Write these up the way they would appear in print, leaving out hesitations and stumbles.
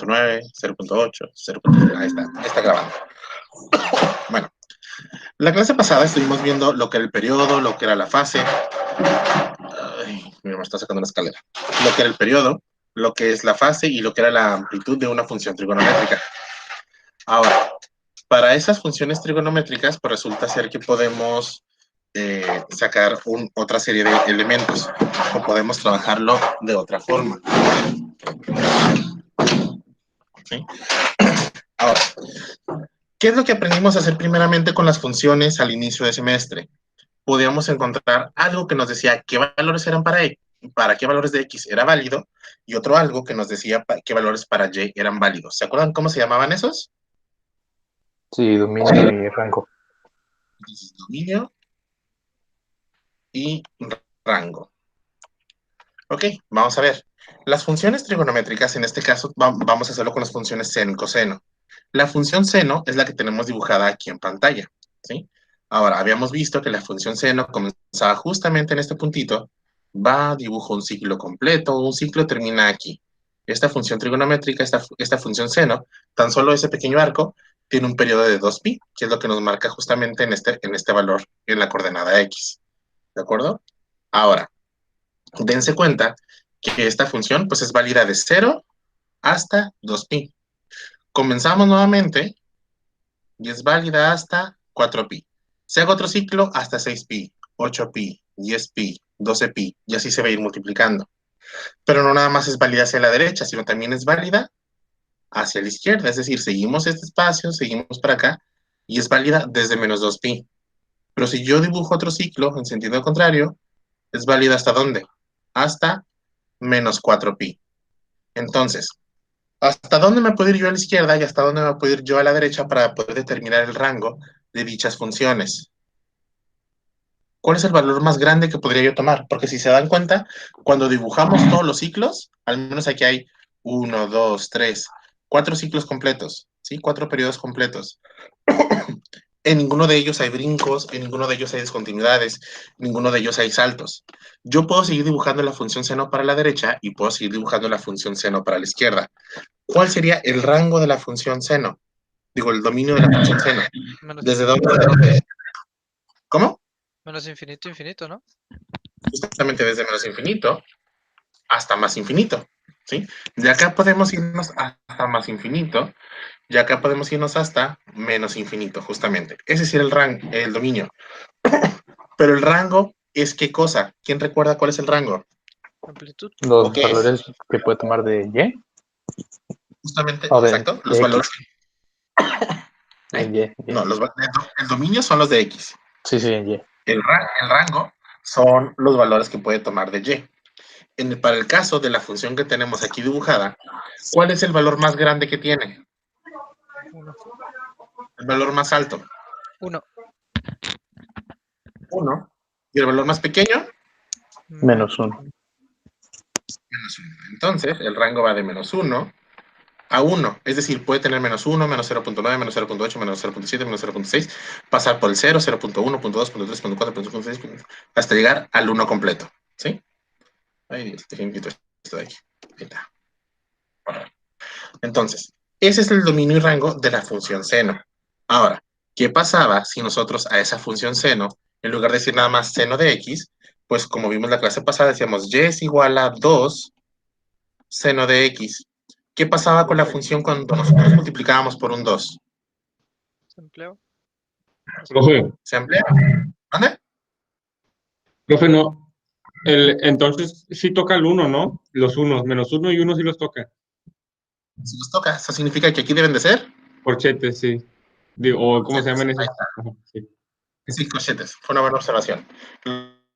0.9, 0.8, 0.9, ahí está grabando. Bueno, la clase pasada estuvimos viendo lo que era el periodo, lo que era la fase. Ay, mira, me está sacando una escalera. Lo que era el periodo, lo que es la fase y lo que era la amplitud de una función trigonométrica. Ahora, para esas funciones trigonométricas, pues resulta ser que podemos sacar otra serie de elementos o podemos trabajarlo de otra forma. ¿Sí? Ahora, ¿qué es lo que aprendimos a hacer primeramente con las funciones al inicio de semestre? Podíamos encontrar algo que nos decía qué valores eran para qué valores de X era válido y otro algo que nos decía qué valores para Y eran válidos. ¿Se acuerdan cómo se llamaban esos? Sí, dominio y rango. Entonces, dominio y rango. Ok, vamos a ver. Las funciones trigonométricas, en este caso, vamos a hacerlo con las funciones seno y coseno. La función seno es la que tenemos dibujada aquí en pantalla, ¿sí? Ahora, habíamos visto que la función seno comenzaba justamente en este puntito, va, dibujo un ciclo completo, un ciclo termina aquí. Esta función trigonométrica, esta función seno, tan solo ese pequeño arco, tiene un periodo de 2pi, que es lo que nos marca justamente en este valor, en la coordenada X. ¿De acuerdo? Ahora, dense cuenta que esta función pues es válida de 0 hasta 2pi. Comenzamos nuevamente y es válida hasta 4pi. Se haga otro ciclo hasta 6pi, 8pi, 10pi, 12pi y así se va a ir multiplicando. Pero no nada más es válida hacia la derecha, sino también es válida hacia la izquierda. Es decir, seguimos este espacio, seguimos para acá y es válida desde menos 2pi. Pero si yo dibujo otro ciclo en sentido contrario, es válida hasta ¿dónde? Hasta menos 4pi. Entonces, ¿hasta dónde me puedo ir yo a la izquierda y hasta dónde me puedo ir yo a la derecha para poder determinar el rango de dichas funciones? ¿Cuál es el valor más grande que podría yo tomar? Porque si se dan cuenta, cuando dibujamos todos los ciclos, al menos aquí hay 1, 2, 3, 4 ciclos completos, ¿sí? 4 periodos completos. En ninguno de ellos hay brincos, en ninguno de ellos hay discontinuidades, en ninguno de ellos hay saltos. Yo puedo seguir dibujando la función seno para la derecha y puedo seguir dibujando la función seno para la izquierda. ¿Cuál sería el rango de la función seno? Digo, el dominio de la función seno. Menos ¿Desde infinito. dónde? ¿Cómo? Menos infinito, infinito, ¿no? Justamente desde menos infinito hasta más infinito, ¿sí? De acá podemos irnos hasta más infinito, y acá podemos irnos hasta menos infinito, justamente. Ese sería el dominio. Pero el rango es ¿qué cosa? ¿Quién recuerda cuál es el rango? Amplitud. ¿O Los qué es? valores que puede tomar de Y Justamente, o exacto, los de X. valores. De ¿Eh? Y. No, el dominio son los de X. Sí, sí, Y. El rango son los valores que puede tomar de Y. Para el caso de la función que tenemos aquí dibujada, ¿cuál es el valor más grande que tiene? 1. El valor más alto, 1. 1. ¿Y el valor más pequeño? Menos 1. Menos 1. Entonces, el rango va de menos 1 a 1. Es decir, puede tener menos 1, menos 0.9, menos 0.8, menos 0.7, menos 0.6, pasar por el 0, 0.1, 0.2, 0.3, 0.4, 0.6, hasta llegar al 1 completo. ¿Sí? Ay, Dios, déjenme quitar esto de aquí. Ahí está. Entonces, ese es el dominio y rango de la función seno. Ahora, ¿qué pasaba si nosotros a esa función seno, en lugar de decir nada más seno de x, pues como vimos la clase pasada, decíamos y es igual a 2 seno de x? ¿Qué pasaba con la función cuando nosotros multiplicábamos por un 2? ¿Se empleó? Profe, ¿Se amplía? ¿Vale? profe, no. Entonces sí toca el uno, ¿no? Los unos, menos uno y uno sí los toca. Si nos toca, eso significa que aquí deben de ser Corchetes, sí. O ¿cómo se llaman ahí esos? está. Ajá, sí. Sí, cochetes. Fue una buena observación.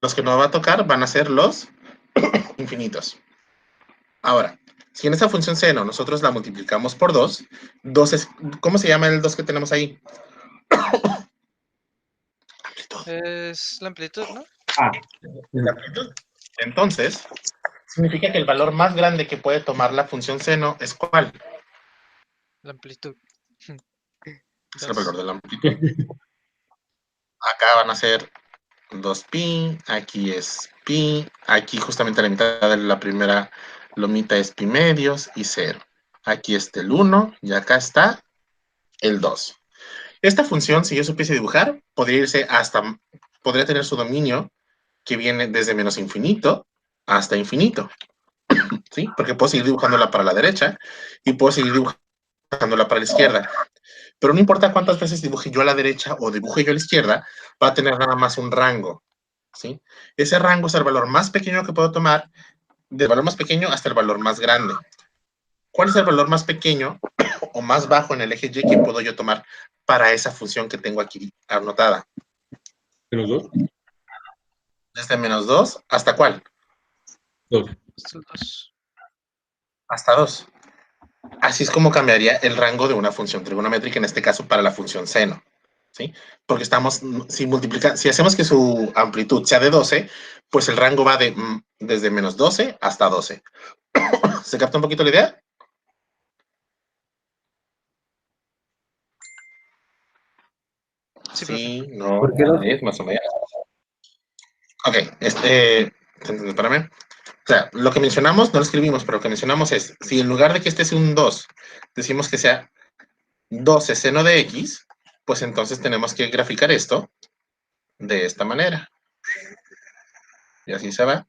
Los que nos va a tocar van a ser los infinitos. Ahora, si en esa función seno nosotros la multiplicamos por 2, 2 es, ¿cómo se llama el 2 que tenemos ahí? Amplitud. Es la amplitud, ¿no? Ah, La amplitud. Entonces, significa que el valor más grande que puede tomar la función seno es ¿cuál? La amplitud. Es el valor 2. de la amplitud. Acá van a ser 2pi, aquí es pi, aquí justamente a la mitad de la primera lomita es pi medios y 0. aquí está el 1 y acá está el 2. Esta función, si yo supiese dibujar, podría tener su dominio que viene desde menos infinito hasta infinito, ¿sí? Porque puedo seguir dibujándola para la derecha y puedo seguir dibujándola para la izquierda. Pero no importa cuántas veces dibuje yo a la derecha o dibuje yo a la izquierda, va a tener nada más un rango, ¿sí? Ese rango es el valor más pequeño que puedo tomar, del valor más pequeño hasta el valor más grande. ¿Cuál es el valor más pequeño o más bajo en el eje Y que puedo yo tomar para esa función que tengo aquí anotada? ¿Menos 2? Desde menos 2, ¿hasta cuál? 2. Estos dos. Hasta 2. Así es como cambiaría el rango de una función trigonométrica, en este caso para la función seno, ¿sí? Porque si hacemos que su amplitud sea de 12, pues el rango va desde menos 12 hasta 12. ¿Se capta un poquito la idea? Sí, profe. Sí, no, ¿Por qué 12? es más o menos. Ok, espérame. O sea, lo que mencionamos, no lo escribimos, pero lo que mencionamos es, si en lugar de que este sea un 2, decimos que sea 12 seno de x, pues entonces tenemos que graficar esto de esta manera. Y así se va.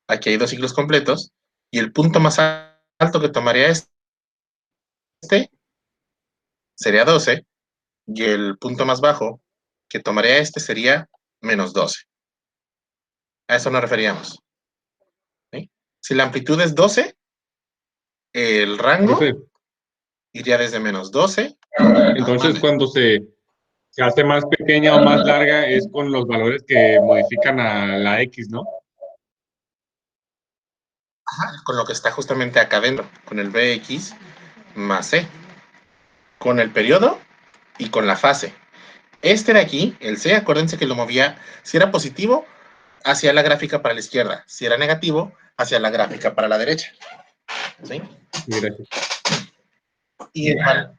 Aquí hay 2 ciclos completos, y el punto más alto que tomaría este sería 12, y el punto más bajo que tomaría este sería menos 12. A eso nos referíamos, ¿sí? Si la amplitud es 12, el rango Profe, iría desde menos 12. entonces cuando se hace más pequeña o más larga es con los valores que modifican a la X, ¿no? Con lo que está justamente acá adentro, con el Bx más C, con el periodo y con la fase. Este de aquí, el C, acuérdense que lo movía, si era positivo, hacia la gráfica para la izquierda, si era negativo, hacia la gráfica para la derecha, ¿sí? Sí, gracias.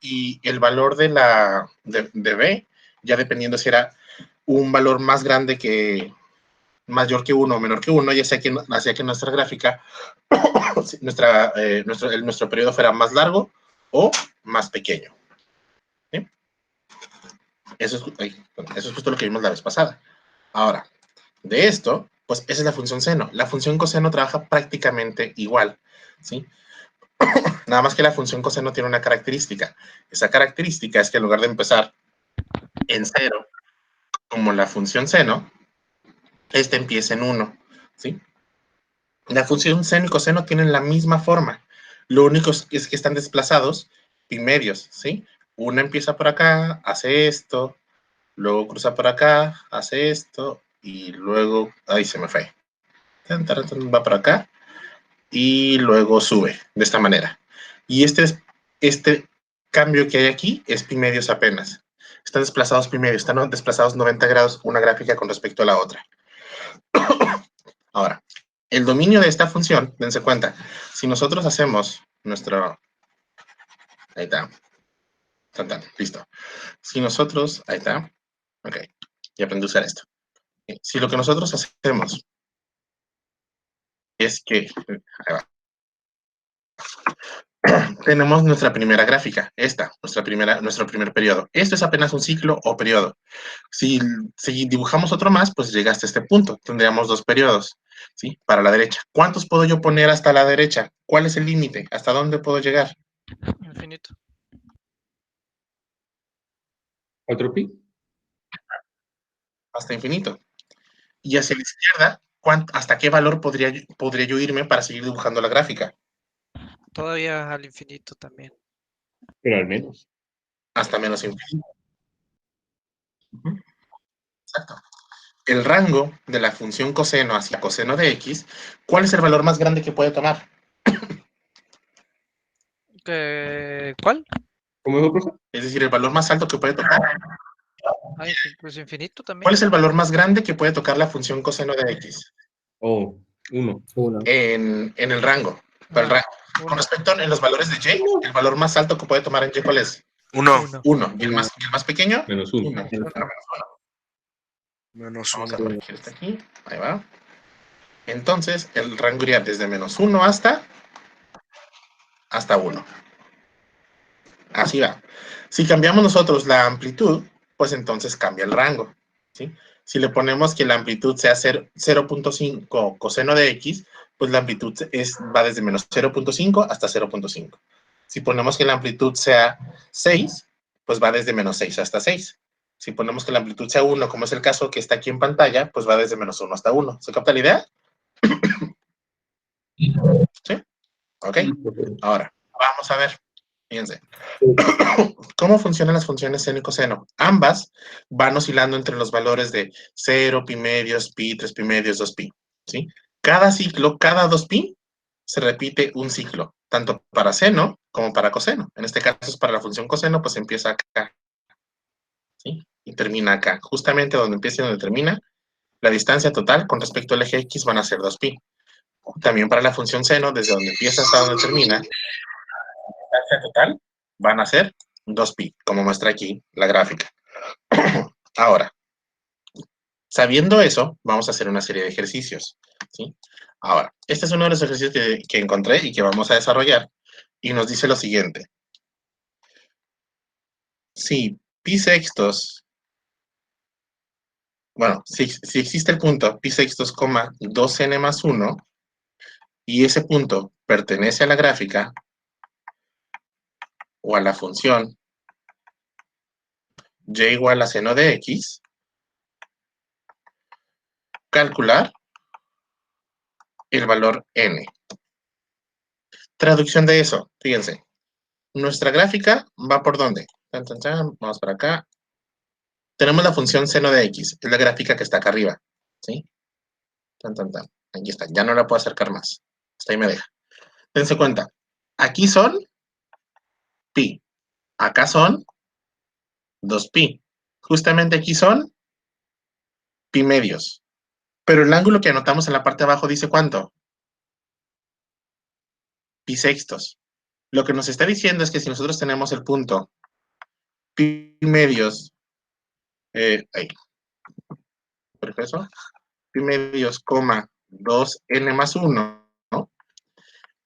Y el valor de B, ya dependiendo si era un valor más grande que mayor que 1 o menor que 1, ya sea que hacía que nuestra gráfica, nuestro periodo fuera más largo o más pequeño. ¿Sí? Eso es justo lo que vimos la vez pasada. Ahora, de esto, pues esa es la función seno. La función coseno trabaja prácticamente igual, ¿sí? Nada más que la función coseno tiene una característica. Esa característica es que en lugar de empezar en 0, como la función seno, este empieza en 1, ¿sí? La función seno y coseno tienen la misma forma. Lo único es que están desplazados pi medios, ¿sí? Una empieza por acá, hace esto, luego cruza por acá, hace esto, y luego, ahí se me fue. Va por acá, y luego sube, de esta manera. Y este cambio que hay aquí es pi medios apenas. Están desplazados pi medios, están desplazados 90 grados una gráfica con respecto a la otra. Ahora, el dominio de esta función, dense cuenta, si nosotros hacemos nuestro... Ahí está. Listo. Si nosotros... Ahí está. Ok. Y aprendí a usar esto. Si lo que nosotros hacemos es que... Ahí va. Tenemos nuestra primera gráfica, nuestro primer periodo. Esto es apenas un ciclo o periodo. Si dibujamos otro más, pues llega hasta este punto. Tendríamos 2 periodos, ¿sí? Para la derecha. ¿Cuántos puedo yo poner hasta la derecha? ¿Cuál es el límite? ¿Hasta dónde puedo llegar? Infinito. 4 pi. Hasta infinito. Y hacia la izquierda, ¿hasta qué valor podría yo irme para seguir dibujando la gráfica? Todavía al infinito también. Pero al menos. Hasta menos infinito. Exacto. El rango de la función coseno hacia coseno de x, ¿cuál es el valor más grande que puede tomar? ¿Cuál? ¿Cómo dijo, profe? Es decir, el valor más alto que puede tocar. Ah, pues infinito también. ¿Cuál es el valor más grande que puede tocar la función coseno de x? Oh, 1. 1. En el rango. Para el Ah, rango. Con uno. respecto en los valores de y, el valor más alto que puede tomar en y, ¿cuál es? 1. 1. ¿Y el más pequeño? Menos 1. 1. Menos Vamos a 1. corregir esto aquí. Ahí va. Entonces, el rango iría desde menos 1 hasta 1. Así va. Si cambiamos nosotros la amplitud, pues entonces cambia el rango, ¿sí? Si le ponemos que la amplitud sea 0.5 coseno de x, pues la amplitud va desde menos 0.5 hasta 0.5. Si ponemos que la amplitud sea 6, pues va desde menos 6 hasta 6. Si ponemos que la amplitud sea 1, como es el caso que está aquí en pantalla, pues va desde menos 1 hasta 1. ¿Se capta la idea? ¿Sí? Ok. Ahora, vamos a ver. Fíjense. ¿Cómo funcionan las funciones seno y coseno? Ambas van oscilando entre los valores de 0, pi medios, pi, 3 pi medios, 2 pi. ¿Sí? Cada ciclo, cada 2 pi, se repite un ciclo, tanto para seno como para coseno. En este caso es para la función coseno, pues empieza acá, ¿sí? Y termina acá. Justamente donde empieza y donde termina, la distancia total con respecto al eje X van a ser 2 pi. También para la función seno, desde donde empieza hasta donde termina, la distancia total van a ser 2 pi, como muestra aquí la gráfica. Ahora, sabiendo eso, vamos a hacer una serie de ejercicios, ¿sí? Ahora, este es uno de los ejercicios que encontré y que vamos a desarrollar, y nos dice lo siguiente. Si pi sextos, bueno, si existe el punto pi sextos, 2n más 1, y ese punto pertenece a la gráfica, o a la función y igual a seno de x, calcular el valor n. Traducción de eso, fíjense. Nuestra gráfica va por ¿dónde? Tan, tan, tan, vamos para acá. Tenemos la función seno de x, es la gráfica que está acá arriba, ¿sí? Tan, tan, tan. Aquí está, ya no la puedo acercar más. Hasta ahí me deja. Dense cuenta, aquí son pi, acá son 2 pi. Justamente aquí son pi medios. Pero el ángulo que anotamos en la parte de abajo dice ¿cuánto? Pi sextos. Lo que nos está diciendo es que si nosotros tenemos el punto pi medios, ahí, por eso, pi medios, 2n más 1, ¿no?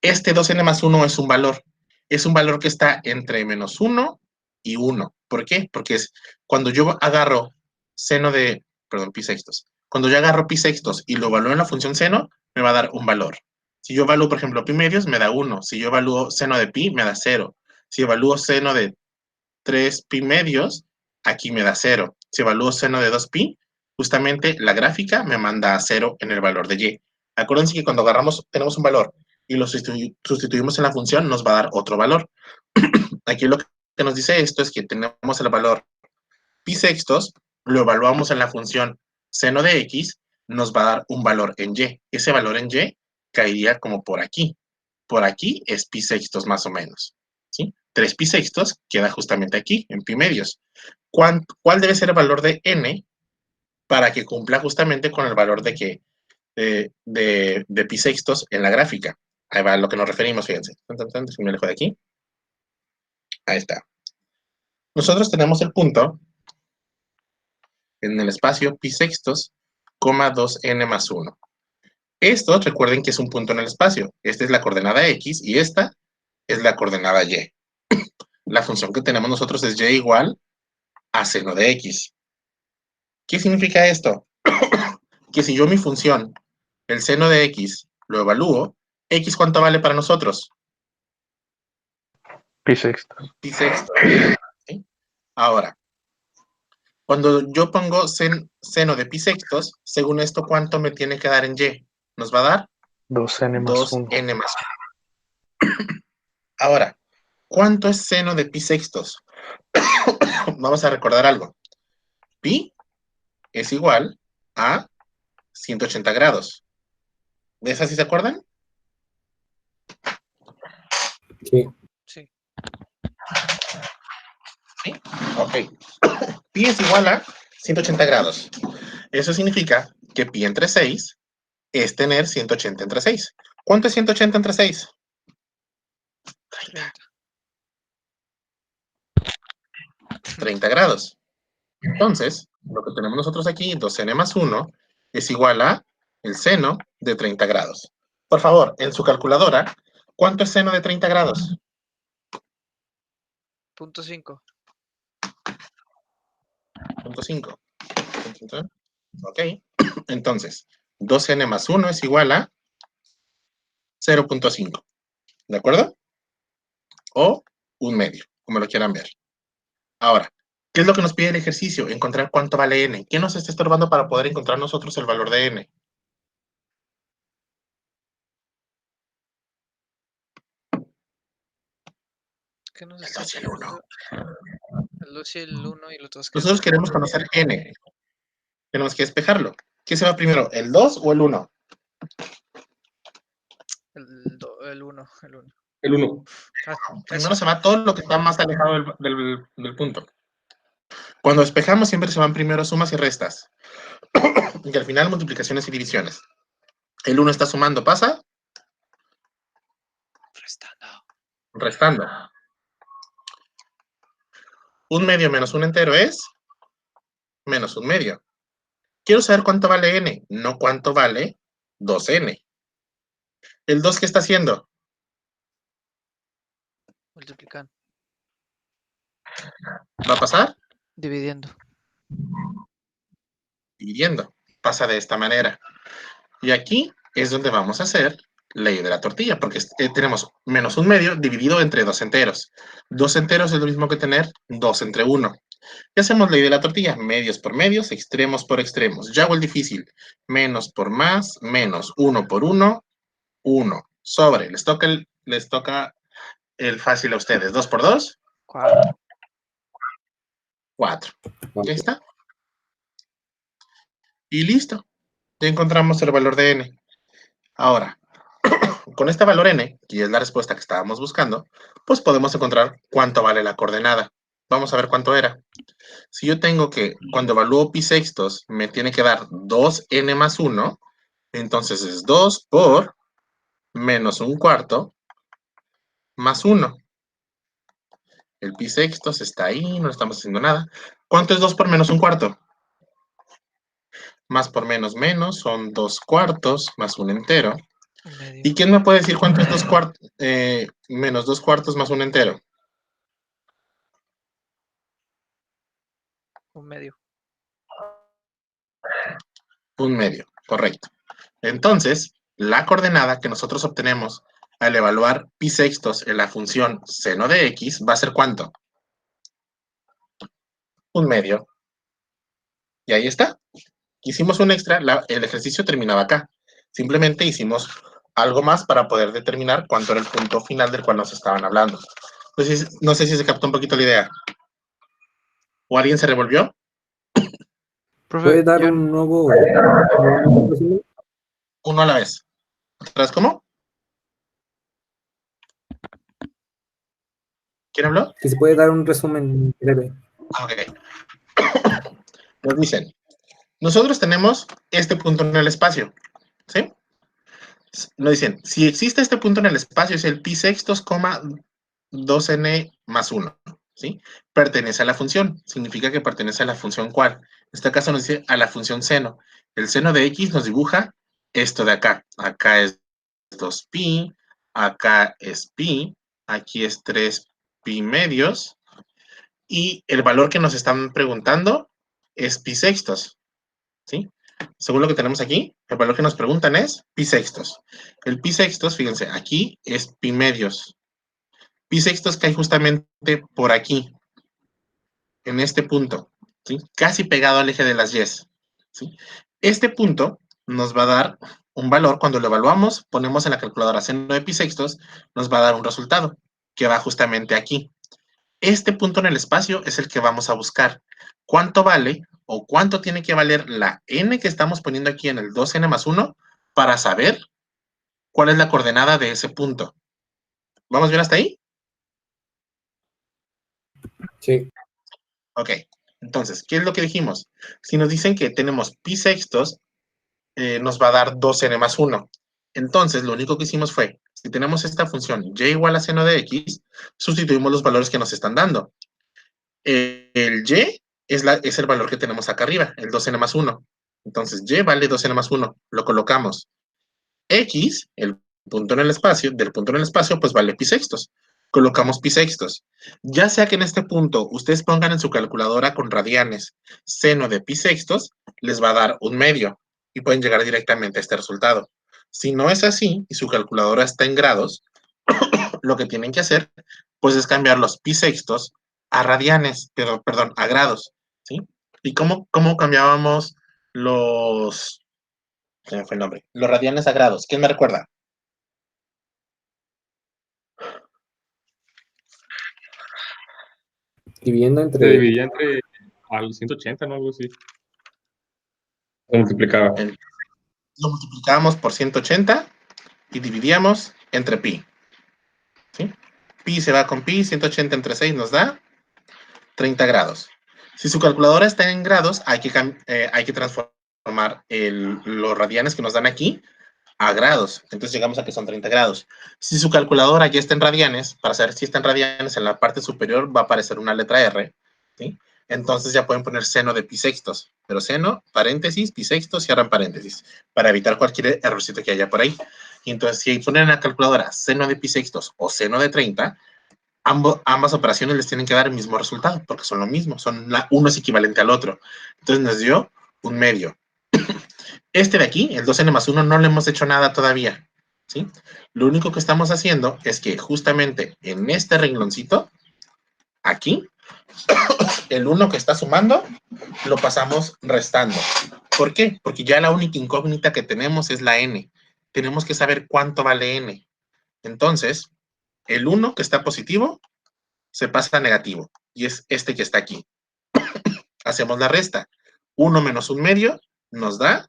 Este 2n más 1 es un valor. Es un valor que está entre menos 1 y 1. ¿Por qué? Porque es cuando yo agarro pi sextos. Cuando yo agarro pi sextos y lo evalúo en la función seno, me va a dar un valor. Si yo evalúo, por ejemplo, pi medios, me da 1. Si yo evalúo seno de pi, me da 0. Si evalúo seno de 3 pi medios, aquí me da 0. Si evalúo seno de 2 pi, justamente la gráfica me manda a 0 en el valor de y. Acuérdense que cuando tenemos un valor y lo sustituimos en la función, nos va a dar otro valor. Aquí lo que nos dice esto es que tenemos el valor pi sextos, lo evaluamos en la función seno de x, nos va a dar un valor en y. Ese valor en y caería como por aquí. Por aquí es pi sextos más o menos, ¿sí? 3 pi sextos queda justamente aquí, en pi medios. ¿Cuál debe ser el valor de n para que cumpla justamente con el valor de pi sextos en la gráfica? Ahí va a lo que nos referimos, fíjense. Si me alejo de aquí. Ahí está. Nosotros tenemos el punto en el espacio pi sextos, 2n más 1. Esto, recuerden que es un punto en el espacio. Esta es la coordenada x y esta es la coordenada y. La función que tenemos nosotros es y igual a seno de x. ¿Qué significa esto? Que si yo mi función, el seno de x, lo evalúo, x ¿cuánto vale para nosotros? Pi sextos. Pi sexto. ¿Sí? Ahora, cuando yo pongo seno de pi sextos, según esto, ¿cuánto me tiene que dar en y? ¿Nos va a dar? 2n más 1. 2n más 1. Ahora, ¿cuánto es seno de pi sextos? Vamos a recordar algo. Pi es igual a 180 grados. ¿De esa sí se acuerdan? Sí. Sí. ¿Sí? Ok. Pi es igual a 180 grados. Eso significa que pi entre 6 es tener 180 entre 6. ¿Cuánto es 180 entre 6? 30. 30 grados. Entonces, lo que tenemos nosotros aquí, 2n más 1, es igual a el seno de 30 grados. Por favor, en su calculadora, ¿cuánto es seno de 30 grados? Punto 5. Punto 5. Ok. Entonces, 2n más 1 es igual a 0.5. ¿De acuerdo? O un medio, como lo quieran ver. Ahora, ¿qué es lo que nos pide el ejercicio? Encontrar cuánto vale n. ¿Qué nos está estorbando para poder encontrar nosotros el valor de n? ¿Qué nos El está 2 y el 1. pidiendo? El 2 y el 1 y los dos que Nosotros queremos conocer n. Tenemos que despejarlo. ¿Qué se va primero, el 2 o el 1? El 1. El 1. El 1. Primero se va todo lo que está más alejado del punto. Cuando despejamos siempre se van primero sumas y restas. Y al final multiplicaciones y divisiones. El 1 está sumando, ¿pasa? Restando. Un medio menos un entero es menos un medio. Quiero saber cuánto vale n, no cuánto vale 2n. ¿El 2 qué está haciendo? Multiplicando. ¿Va a pasar? Dividiendo. Dividiendo. Pasa de esta manera. Y aquí es donde vamos a hacer ley de la tortilla, porque tenemos menos un medio dividido entre dos enteros. Dos enteros es lo mismo que tener 2 entre 1. ¿Qué hacemos ley de la tortilla? Medios por medios, extremos por extremos. Yo hago el difícil. Menos por más, menos 1 por 1, 1. Sobre. Les toca el fácil a ustedes. 2 por 2, 4. 4. Ya está. Y listo. Ya encontramos el valor de n. Ahora, con este valor n, que es la respuesta que estábamos buscando, pues podemos encontrar cuánto vale la coordenada. Vamos a ver cuánto era. Si yo tengo que, cuando evalúo pi sextos, me tiene que dar 2n más 1, entonces es 2 por menos un cuarto más 1. El pi sextos está ahí, no estamos haciendo nada. ¿Cuánto es 2 por menos un cuarto? Más por menos menos, son 2 cuartos más un entero. Un medio. ¿Y quién me puede decir cuánto es 2 cuartos, menos 2 cuartos más un entero? Un medio. Un medio, correcto. Entonces, la coordenada que nosotros obtenemos al evaluar pi sextos en la función seno de x va a ser ¿cuánto? Un medio. Y ahí está. Hicimos un extra, el ejercicio terminaba acá. Simplemente hicimos algo más para poder determinar cuánto era el punto final del cual nos estaban hablando. Entonces, no sé si se captó un poquito la idea. ¿O alguien se revolvió? Profe, ¿Puede dar yo un nuevo resumen? Uno a la vez. ¿Otra vez cómo? ¿Quién habló? Si se puede dar un resumen breve. Ok. Nos dicen, nosotros tenemos este punto en el espacio, ¿sí? Nos dicen, si existe este punto en el espacio, es el pi sextos, 2n más 1, ¿sí? Pertenece a la función. Significa que pertenece a la función ¿cuál? En este caso nos dice a la función seno. El seno de x nos dibuja esto de acá. Acá es 2pi, acá es pi, aquí es 3pi medios, y el valor que nos están preguntando es pi sextos, ¿sí? Según lo que tenemos aquí, el valor que nos preguntan es pi sextos. El pi sextos, fíjense, aquí es pi medios. Pi sextos cae justamente por aquí, en este punto, ¿sí? Casi pegado al eje de las y's, ¿sí? Este punto nos va a dar un valor, cuando lo evaluamos, ponemos en la calculadora seno de pi sextos, nos va a dar un resultado, que va justamente aquí. Este punto en el espacio es el que vamos a buscar. ¿Cuánto vale o cuánto tiene que valer la n que estamos poniendo aquí en el 2n más 1 para saber cuál es la coordenada de ese punto? ¿Vamos bien hasta ahí? Sí. Ok. Entonces, ¿qué es lo que dijimos? Si nos dicen que tenemos pi sextos, nos va a dar 2n más 1. Entonces, lo único que hicimos fue, si tenemos esta función y igual a seno de x, sustituimos los valores que nos están dando. El y es el valor que tenemos acá arriba, el 2n más 1. Entonces, y vale 2n más 1. Lo colocamos. X, el punto en el espacio, del punto en el espacio, pues vale pi sextos. colocamos pi sextos. Ya sea que en este punto ustedes pongan en su calculadora con radianes seno de pi sextos, les va a dar 1/2 y pueden llegar directamente a este resultado. Si no es así y su calculadora está en grados, lo que tienen que hacer pues es cambiar los pi sextos a radianes, perdón, a grados, ¿sí? ¿Y cómo cambiábamos los, se me fue el nombre, los radianes a grados? ¿Quién me recuerda? Dividiendo Se entre... dividía entre al 180, ¿no? Algo así. Se multiplicaba. Lo multiplicábamos por 180 y dividíamos entre pi, ¿sí? Pi se va con pi, 180 entre 6 nos da 30 grados. Si su calculadora está en grados, hay que transformar los radianes que nos dan aquí a grados. Entonces llegamos a que son 30 grados. Si su calculadora ya está en radianes, para saber si está en radianes, en la parte superior va a aparecer una letra R, ¿sí? Entonces ya pueden poner seno de pi sextos, pero seno, paréntesis, pi sextos, cierran paréntesis, para evitar cualquier errorcito que haya por ahí. Y entonces si ponen en la calculadora seno de pi sextos o seno de 30, ambas operaciones les tienen que dar el mismo resultado, porque son lo mismo, uno es equivalente al otro. Entonces nos dio 1/2. Este de aquí, el 2n más 1, no le hemos hecho nada todavía, ¿sí? Lo único que estamos haciendo es que justamente en este rengloncito, aquí, el 1 que está sumando, lo pasamos restando. ¿Por qué? Porque ya la única incógnita que tenemos es la n. Tenemos que saber cuánto vale n. Entonces, el 1 que está positivo se pasa a negativo, y es este que está aquí. Hacemos la resta. 1 menos 1/2 nos da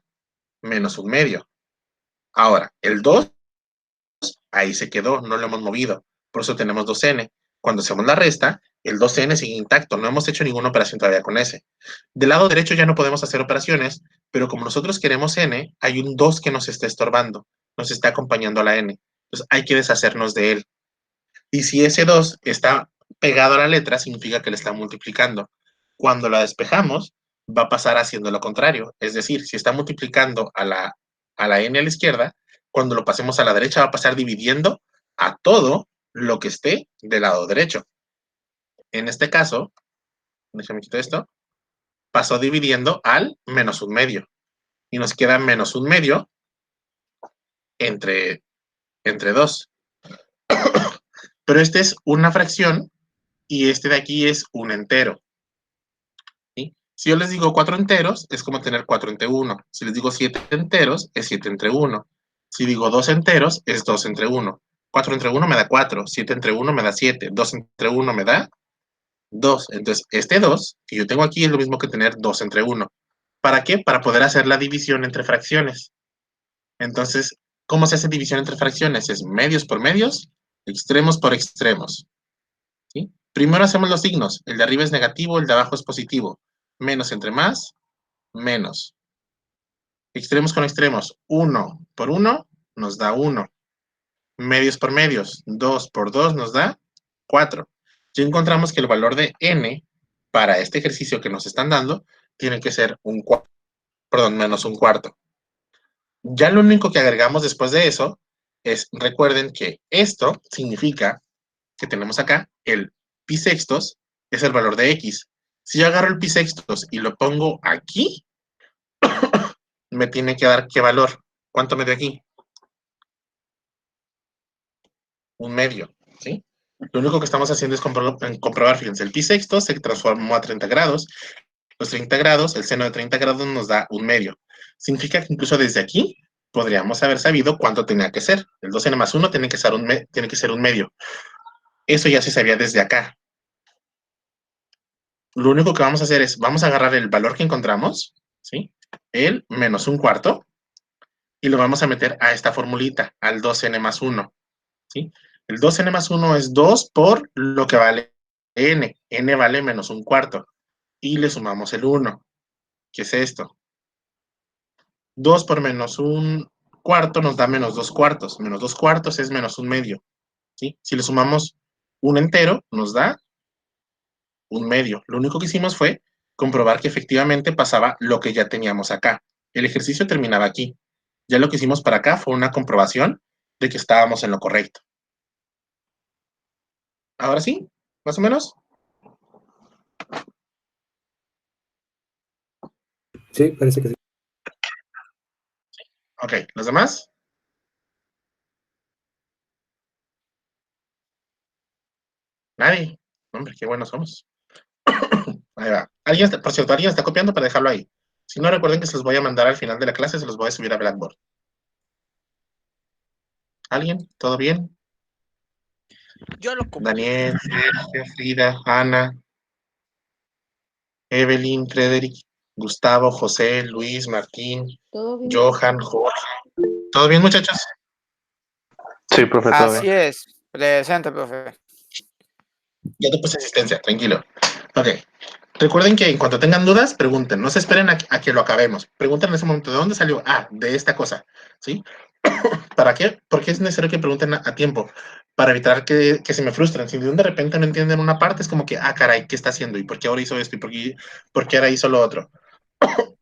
menos 1/2. Ahora, el 2 ahí se quedó, no lo hemos movido. Por eso tenemos 2n. Cuando hacemos la resta, el 2n sigue intacto. No hemos hecho ninguna operación todavía con ese. Del lado derecho ya no podemos hacer operaciones, pero como nosotros queremos n, hay un 2 que nos está estorbando, nos está acompañando a la n. Entonces hay que deshacernos de él. Y si ese 2 está pegado a la letra, significa que le está multiplicando. Cuando la despejamos, va a pasar haciendo lo contrario. Es decir, si está multiplicando a la n a la izquierda, cuando lo pasemos a la derecha va a pasar dividiendo a todo lo que esté del lado derecho. En este caso, déjame quitar esto, pasó dividiendo al menos 1/2. Y nos queda menos 1/2 entre 2. Pero este es una fracción y este de aquí es un entero. ¿Sí? Si yo les digo 4 enteros, es como tener 4 entre 1. Si les digo 7 enteros, es 7 entre 1. Si digo 2 enteros, es 2 entre 1. 4 entre 1 me da 4, 7 entre 1 me da 7, 2 entre 1 me da 2. Entonces, este 2 que yo tengo aquí es lo mismo que tener 2 entre 1. ¿Para qué? Para poder hacer la división entre fracciones. Entonces, ¿cómo se hace división entre fracciones? Es medios por medios, extremos por extremos. ¿Sí? Primero hacemos los signos. El de arriba es negativo, el de abajo es positivo. Menos entre más, menos. Extremos con extremos. 1 por 1 nos da 1. Medios por medios. 2 por 2 nos da 4. Ya encontramos que el valor de n para este ejercicio que nos están dando tiene que ser menos 1/4. Ya lo único que agregamos después de eso es, recuerden que esto significa que tenemos acá el pi sextos es el valor de x. Si yo agarro el pi sextos y lo pongo aquí, me tiene que dar ¿qué valor? ¿Cuánto me dio aquí? 1/2, ¿sí? Lo único que estamos haciendo es comprobar, fíjense, el pi sextos se transformó a 30 grados. Los 30 grados, el seno de 30 grados nos da 1/2. Significa que incluso desde aquí podríamos haber sabido cuánto tenía que ser. El 2n más 1 tiene que ser 1/2. Eso ya se sabía desde acá. Lo único que vamos a hacer es, vamos a agarrar el valor que encontramos, ¿sí? El menos 1/4, y lo vamos a meter a esta formulita, al 2n más 1, ¿sí? El 2n más 1 es 2 por lo que vale n. N vale menos 1/4. Y le sumamos el 1. ¿Qué es esto? 2 por menos 1/4 nos da menos 2/4. Menos 2/4 es menos 1/2. ¿Sí? Si le sumamos un entero, nos da 1/2. Lo único que hicimos fue comprobar que efectivamente pasaba lo que ya teníamos acá. El ejercicio terminaba aquí. Ya lo que hicimos para acá fue una comprobación de que estábamos en lo correcto. Ahora sí, más o menos. Sí, parece que sí. Ok, ¿los demás? Nadie. Hombre, qué buenos somos. Ahí va. Por cierto, alguien está copiando para dejarlo ahí. Si no, recuerden que se los voy a mandar al final de la clase, se los voy a subir a Blackboard. ¿Alguien? ¿Todo bien? Yo lo copié. Daniel, Sergio, Frida, Ana, Evelyn, Frederick, Gustavo, José, Luis, Martín, ¿Todo bien? Johan, Jorge. ¿Todo bien, muchachos? Sí, profe, todo bien. Así es. Presente, profe. Ya te puse asistencia, tranquilo. Ok. Recuerden que en cuanto tengan dudas, pregunten. No se esperen a que lo acabemos. Pregunten en ese momento, ¿de dónde salió? Ah, de esta cosa. ¿Sí? ¿Para qué? Porque es necesario que pregunten a tiempo. Para evitar que se me frustren. Si de repente no entienden una parte, es como que, ah, caray, ¿qué está haciendo? ¿Y por qué ahora hizo esto? ¿Y por qué ahora hizo lo otro?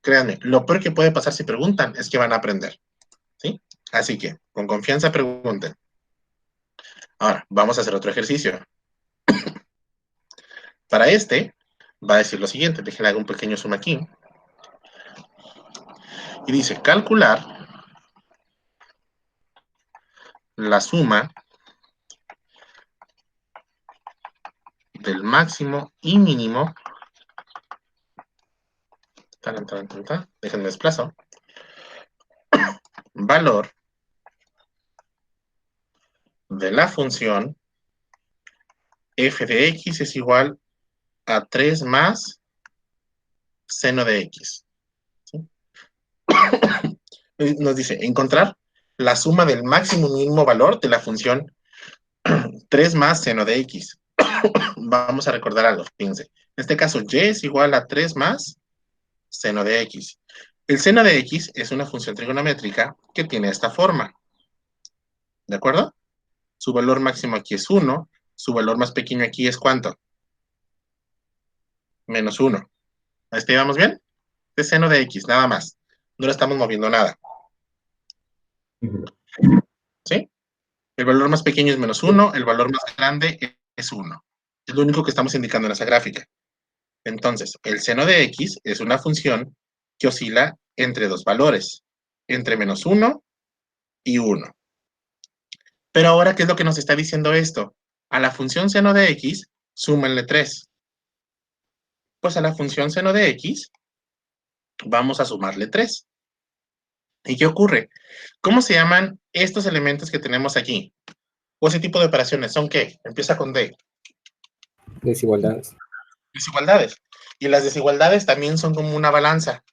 Créanme, lo peor que puede pasar si preguntan es que van a aprender. ¿Sí? Así que, con confianza, pregunten. Ahora, vamos a hacer otro ejercicio. Para este, va a decir lo siguiente. Déjenle hago un pequeño zoom aquí. Y dice, calcular la suma del máximo y mínimo. Déjenme desplazo. Valor de la función f de x es igual a 3 más seno de x. ¿Sí? Nos dice, encontrar la suma del máximo y mínimo valor de la función 3 más seno de x. Vamos a recordar algo, fíjense. En este caso, y es igual a 3 más seno de x. El seno de x es una función trigonométrica que tiene esta forma. ¿De acuerdo? Su valor máximo aquí es 1. Su valor más pequeño aquí es ¿cuánto? Menos 1. ¿Hasta ahí vamos bien? Es seno de x, nada más. No le estamos moviendo nada. ¿Sí? El valor más pequeño es menos 1, el valor más grande es 1. Es lo único que estamos indicando en esa gráfica. Entonces, el seno de x es una función que oscila entre dos valores, entre menos 1 y 1. Pero ahora, ¿qué es lo que nos está diciendo esto? A la función seno de x, súmenle 3. Pues a la función seno de x, vamos a sumarle 3. ¿Y qué ocurre? ¿Cómo se llaman estos elementos que tenemos aquí? O ese tipo de operaciones, ¿son qué? Empieza con D. Desigualdades. Desigualdades. Y las desigualdades también son como una balanza.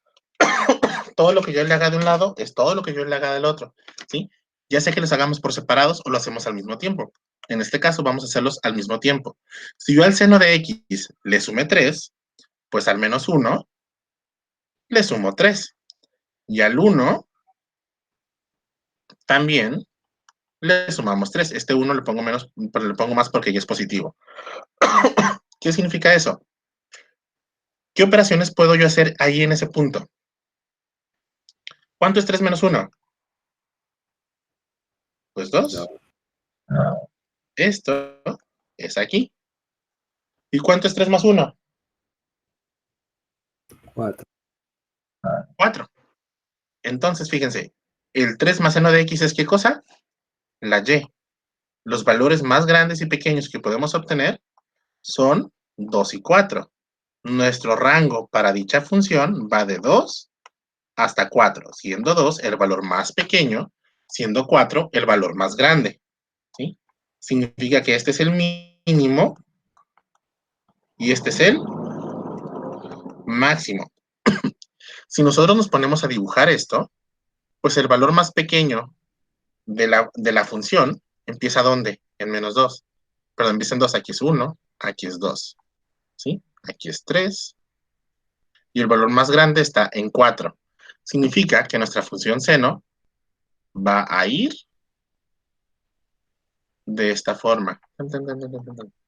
Todo lo que yo le haga de un lado es todo lo que yo le haga del otro, ¿sí? Ya sea que los hagamos por separados o lo hacemos al mismo tiempo. En este caso vamos a hacerlos al mismo tiempo. Si yo al seno de x le sumé 3, pues al menos 1 le sumo 3. Y al 1 también le sumamos 3. Este 1 le pongo menos, pero le pongo más porque ya es positivo. ¿Qué significa eso? ¿Qué operaciones puedo yo hacer ahí en ese punto? ¿Cuánto es 3 menos 1? Pues 2. Esto es aquí. ¿Y cuánto es 3 más 1? 4. 4. Entonces, fíjense, el 3 más seno de x es ¿qué cosa? La y. Los valores más grandes y pequeños que podemos obtener son 2 y 4. Nuestro rango para dicha función va de 2 hasta 4, siendo 2 el valor más pequeño, siendo 4 el valor más grande. ¿Sí? Significa que este es el mínimo y este es el máximo. Si nosotros nos ponemos a dibujar esto, pues el valor más pequeño de la función empieza ¿dónde? En menos 2. Perdón, empieza en 2, aquí es 1, aquí es 2. ¿Sí? Aquí es 3. Y el valor más grande está en 4. Significa que nuestra función seno va a ir de esta forma.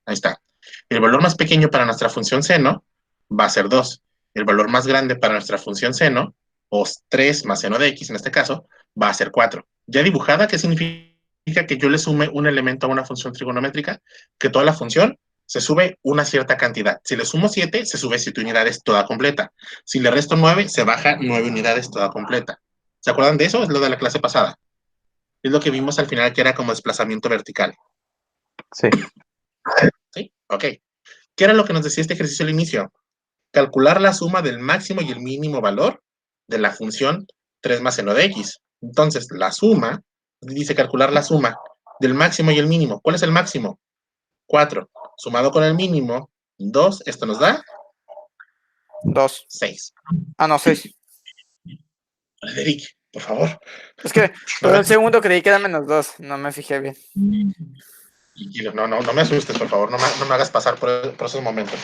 Ahí está. El valor más pequeño para nuestra función seno va a ser 2. El valor más grande para nuestra función seno, o 3 más seno de x en este caso, va a ser 4. ¿Ya dibujada qué significa que yo le sume un elemento a una función trigonométrica, que toda la función se sube una cierta cantidad. Si le sumo 7, se sube 7 unidades toda completa. Si le resto 9, se baja 9 unidades toda completa. ¿Se acuerdan de eso? Es lo de la clase pasada. Es lo que vimos al final, que era como desplazamiento vertical. Sí. ¿Sí? Ok. ¿Qué era lo que nos decía este ejercicio al inicio? Calcular la suma del máximo y el mínimo valor de la función 3 más seno de x. Entonces, la suma, dice calcular la suma del máximo y el mínimo. ¿Cuál es el máximo? 4. Sumado con el mínimo, 2. Esto nos da 2. 6. Ah, no, 6. Frederic, por favor. Es que por un segundo creí que era -2. No me fijé bien. No me asustes, por favor. No me hagas pasar por esos momentos.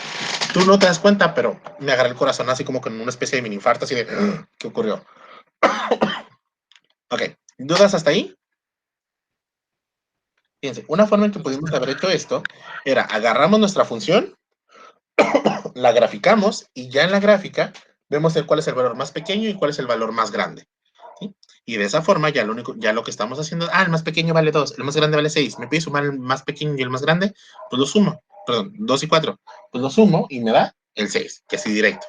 Tú no te das cuenta, pero me agarré el corazón así como con una especie de mini infarto, así de ¿qué ocurrió? Ok, ¿dudas hasta ahí? Fíjense, una forma en que pudimos haber hecho esto era agarramos nuestra función, la graficamos y ya en la gráfica vemos cuál es el valor más pequeño y cuál es el valor más grande. ¿Sí? Y de esa forma ya lo que estamos haciendo, el más pequeño vale 2, el más grande vale 6. ¿Me pide sumar el más pequeño y el más grande? Pues lo sumo. Perdón, 2 y 4. Pues lo sumo y me da el 6, que así directo.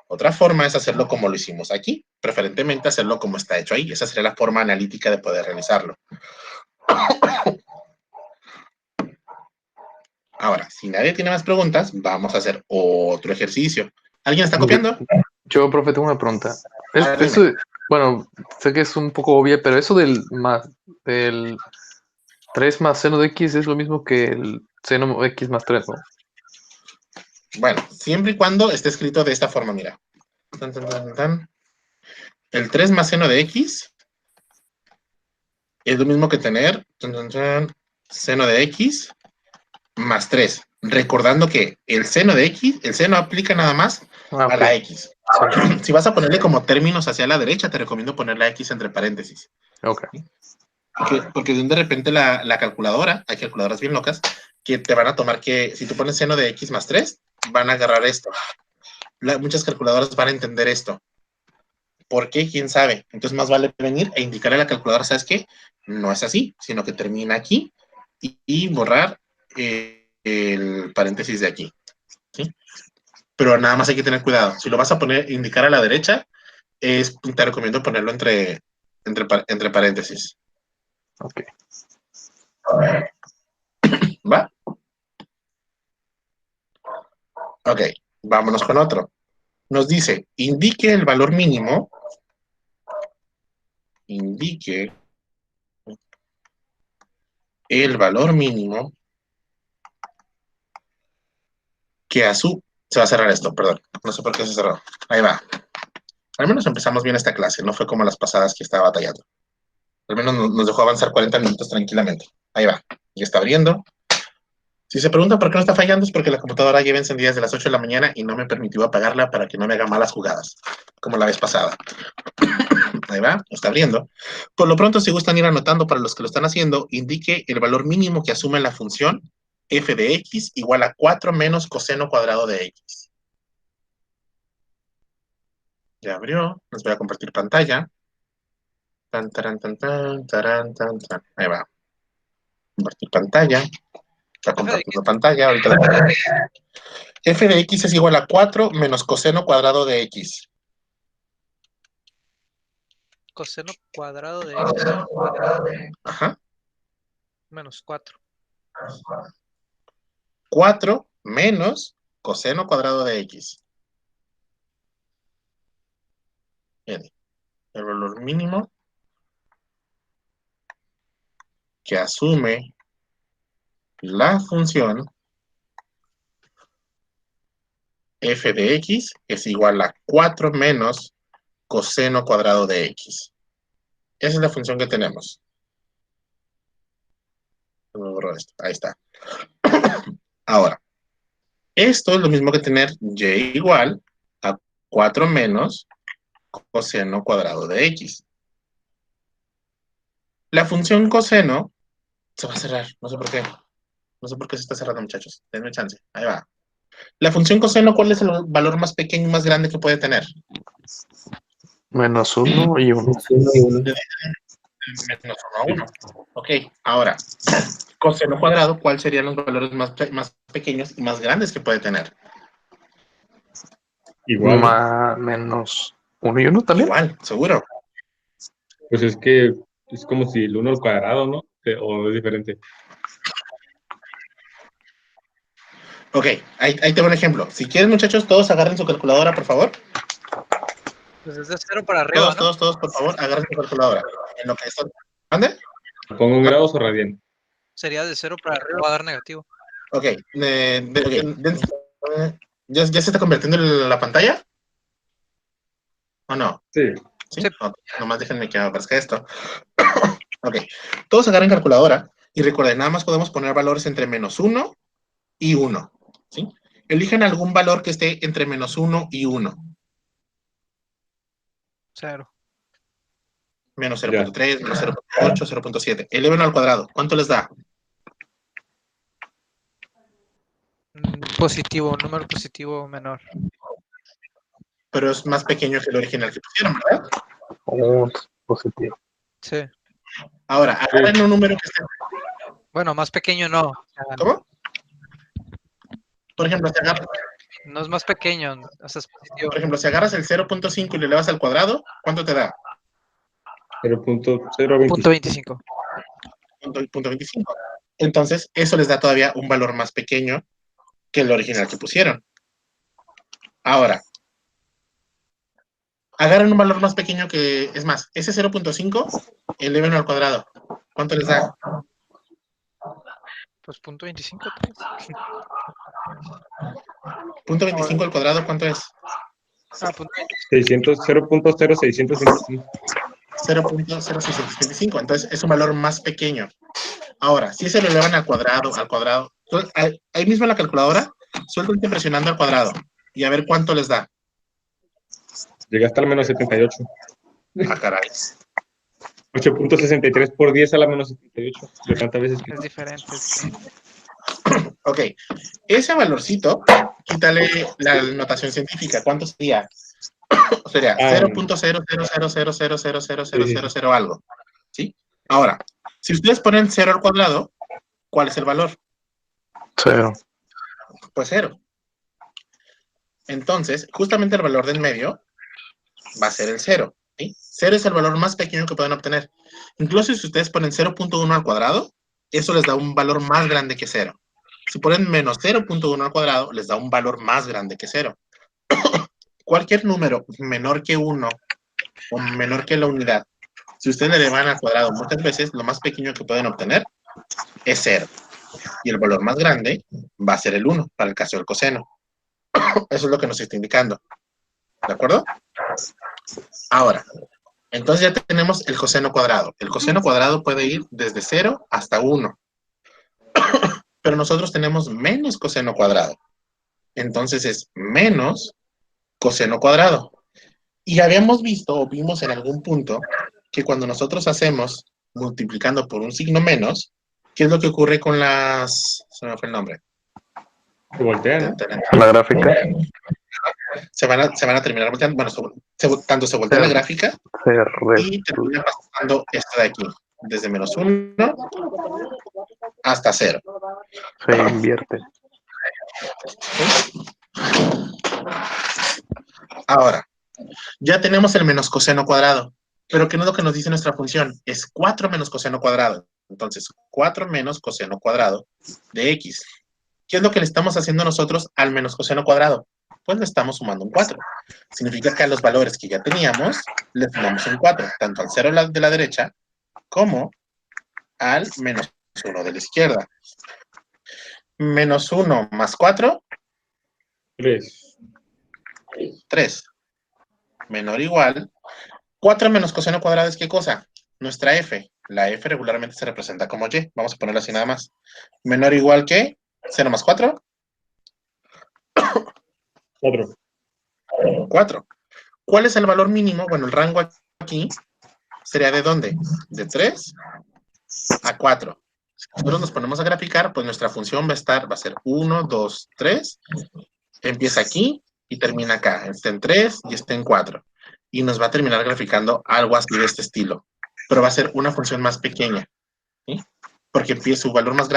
Otra forma es hacerlo como lo hicimos aquí, preferentemente hacerlo como está hecho ahí. Esa sería la forma analítica de poder realizarlo. Ahora, si nadie tiene más preguntas, vamos a hacer otro ejercicio. ¿Alguien está copiando? Yo, profe, tengo una pregunta. A ver, Eso, bueno, sé que es un poco obvia, pero eso del 3 más seno de x es lo mismo que el seno de x más 3, ¿no? Bueno, siempre y cuando esté escrito de esta forma, mira. Tan, tan, tan, tan. El 3 más seno de x es lo mismo que tener tan, tan, tan, seno de x más 3. Recordando que el seno de x, el seno aplica nada más a la x. Sí. Si vas a ponerle como términos hacia la derecha, te recomiendo poner la x entre paréntesis. Ok. Porque de repente la calculadora, hay calculadoras bien locas, que te van a tomar que, si tú pones seno de x más 3, van a agarrar esto. Muchas calculadoras van a entender esto. ¿Por qué? ¿Quién sabe? Entonces más vale venir e indicarle a la calculadora, ¿sabes qué? No es así, sino que termina aquí y borrar el paréntesis de aquí. ¿Sí? Pero nada más hay que tener cuidado. Si lo vas a indicar a la derecha, te recomiendo ponerlo entre paréntesis. Ok. ¿Va? Ok, vámonos con otro. Nos dice, indique el valor mínimo. Indique el valor mínimo que se va a cerrar esto, perdón. No sé por qué se cerró. Ahí va. Al menos empezamos bien esta clase, no fue como las pasadas que estaba batallando. Al menos nos dejó avanzar 40 minutos tranquilamente. Ahí va. Ya está abriendo. Si se pregunta por qué no está fallando, es porque la computadora lleva encendida desde las 8 de la mañana y no me permitió apagarla para que no me haga malas jugadas, como la vez pasada. Ahí va, está abriendo. Por lo pronto, si gustan ir anotando para los que lo están haciendo, indique el valor mínimo que asume la función f de x igual a 4 menos coseno cuadrado de x. Ya abrió, les voy a compartir pantalla. Tan, taran, tan, tan, taran, tan, tan. Ahí va. Compartir pantalla. Está compartiendo pantalla. Ahorita f de x es igual a 4 menos coseno cuadrado de x. Coseno cuadrado de x Ajá. menos 4. 4 menos coseno cuadrado de x. Bien. El valor mínimo que asume la función f de x es igual a 4 menos coseno cuadrado de x. Esa es la función que tenemos. Ahí está. Ahora, esto es lo mismo que tener y igual a 4 menos coseno cuadrado de x. La función coseno se va a cerrar, no sé por qué. No sé por qué se está cerrando, muchachos. Denme chance. Ahí va. La función coseno, ¿cuál es el valor más pequeño y más grande que puede tener? -1 y 1. Menos 1 y 1. menos 1 a 1. Ok, ahora, coseno cuadrado, ¿cuáles serían los valores más pequeños y más grandes que puede tener? Igual, Menos 1 y 1 también. Igual, seguro. pues es que es como si el 1 al cuadrado, ¿no? O es diferente. Ok, ahí tengo un ejemplo. Si quieren, muchachos, todos agarren su calculadora, por favor. Pues desde 0 para arriba, ¿no? Todos, por favor, agarren su calculadora. En lo que están. ¿Mande? ¿Lo pongo en grados o radian? Sería de 0 para arriba, va a dar negativo. Ok, ¿ya se está convirtiendo en la pantalla? ¿O no? Sí. ¿Sí? Sí. Ok, nomás déjenme que aparezca esto. Ok, todos agarren calculadora y recuerden, nada más podemos poner valores entre menos 1 y 1. ¿Sí? Elijan algún valor que esté entre menos 1 y 1. 0. Menos Ya. 0.3, menos 0.8, 0.7. Eleven al cuadrado. ¿Cuánto les da? Positivo, número positivo menor. Pero es más pequeño que el original que pusieron, ¿verdad? Positivo. Sí. Ahora, agarren un número que esté. Bueno, más pequeño no. O sea, ¿Cómo? Por ejemplo, no es más pequeño, o sea, es positivo. si agarras el 0.5 y le elevas al cuadrado, ¿cuánto te da? 0.025. Punto 25. Punto 25. Entonces, eso les da todavía un valor más pequeño que el original que pusieron. Ahora, agarren un valor más pequeño que, es más, ese 0.5, eleven al cuadrado. ¿Cuánto les da? Pues punto 25. Punto 25 al cuadrado, ¿cuánto es? Punto 0.0625. 0.0625. Entonces, es un valor más pequeño. Ahora, si se lo elevan al cuadrado, ahí mismo en la calculadora, suéltense presionando al cuadrado y a ver cuánto les da. Llega hasta el menos 78. Ah, caray. 8.63 por 10 a la menos 78. De tantas veces que... Es diferente. Sí. Ok, ese valorcito, quítale la notación científica. ¿Cuánto sería? Sería 0.0000000000 algo. ¿Sí? Ahora, si ustedes ponen 0 al cuadrado, ¿cuál es el valor? 0. Pues 0. Entonces, justamente el valor del medio va a ser el 0. ¿Sí? 0 es el valor más pequeño que pueden obtener. Incluso si ustedes ponen 0.1 al cuadrado, eso les da un valor más grande que 0. Si ponen menos 0.1 al cuadrado, les da un valor más grande que 0. Cualquier número menor que 1 o menor que la unidad, si ustedes le elevan al cuadrado muchas veces, lo más pequeño que pueden obtener es 0. Y el valor más grande va a ser el 1, para el caso del coseno. Eso es lo que nos está indicando. ¿De acuerdo? Ahora, entonces ya tenemos el coseno cuadrado. El coseno cuadrado puede ir desde 0 hasta 1. Pero nosotros tenemos menos coseno cuadrado. Entonces es menos coseno cuadrado. Y habíamos visto o vimos en algún punto que cuando nosotros hacemos multiplicando por un signo menos, ¿qué es lo que ocurre con las... Se me fue el nombre. Se voltean. La gráfica Se van a terminar volteando. Bueno, tanto se voltea la gráfica y termina pasando esto de aquí. Desde menos 1 hasta 0. se invierte. Ahora, ya tenemos el menos coseno cuadrado. Pero ¿qué no es lo que nos dice nuestra función? Es 4 menos coseno cuadrado. Entonces, 4 menos coseno cuadrado de x. ¿Qué es lo que le estamos haciendo nosotros al menos coseno cuadrado? Pues le estamos sumando un 4. Significa que a los valores que ya teníamos, le sumamos un 4, tanto al 0 de la derecha como al menos 1 de la izquierda. Menos 1 más 4, 3. 3. Menor o igual. 4 menos coseno cuadrado es ¿qué cosa? Nuestra f. La f regularmente se representa como y. Vamos a ponerlo así nada más. Menor o igual que 0 más 4. 4. 4. ¿Cuál es el valor mínimo? Bueno, el rango aquí sería ¿de dónde? De 3 a 4. Si nosotros nos ponemos a graficar, pues nuestra función va a ser 1, 2, 3. Empieza aquí y termina acá. Está en 3 y está en 4. Y nos va a terminar graficando algo así de este estilo. pero va a ser una función más pequeña, ¿sí? Porque su valor más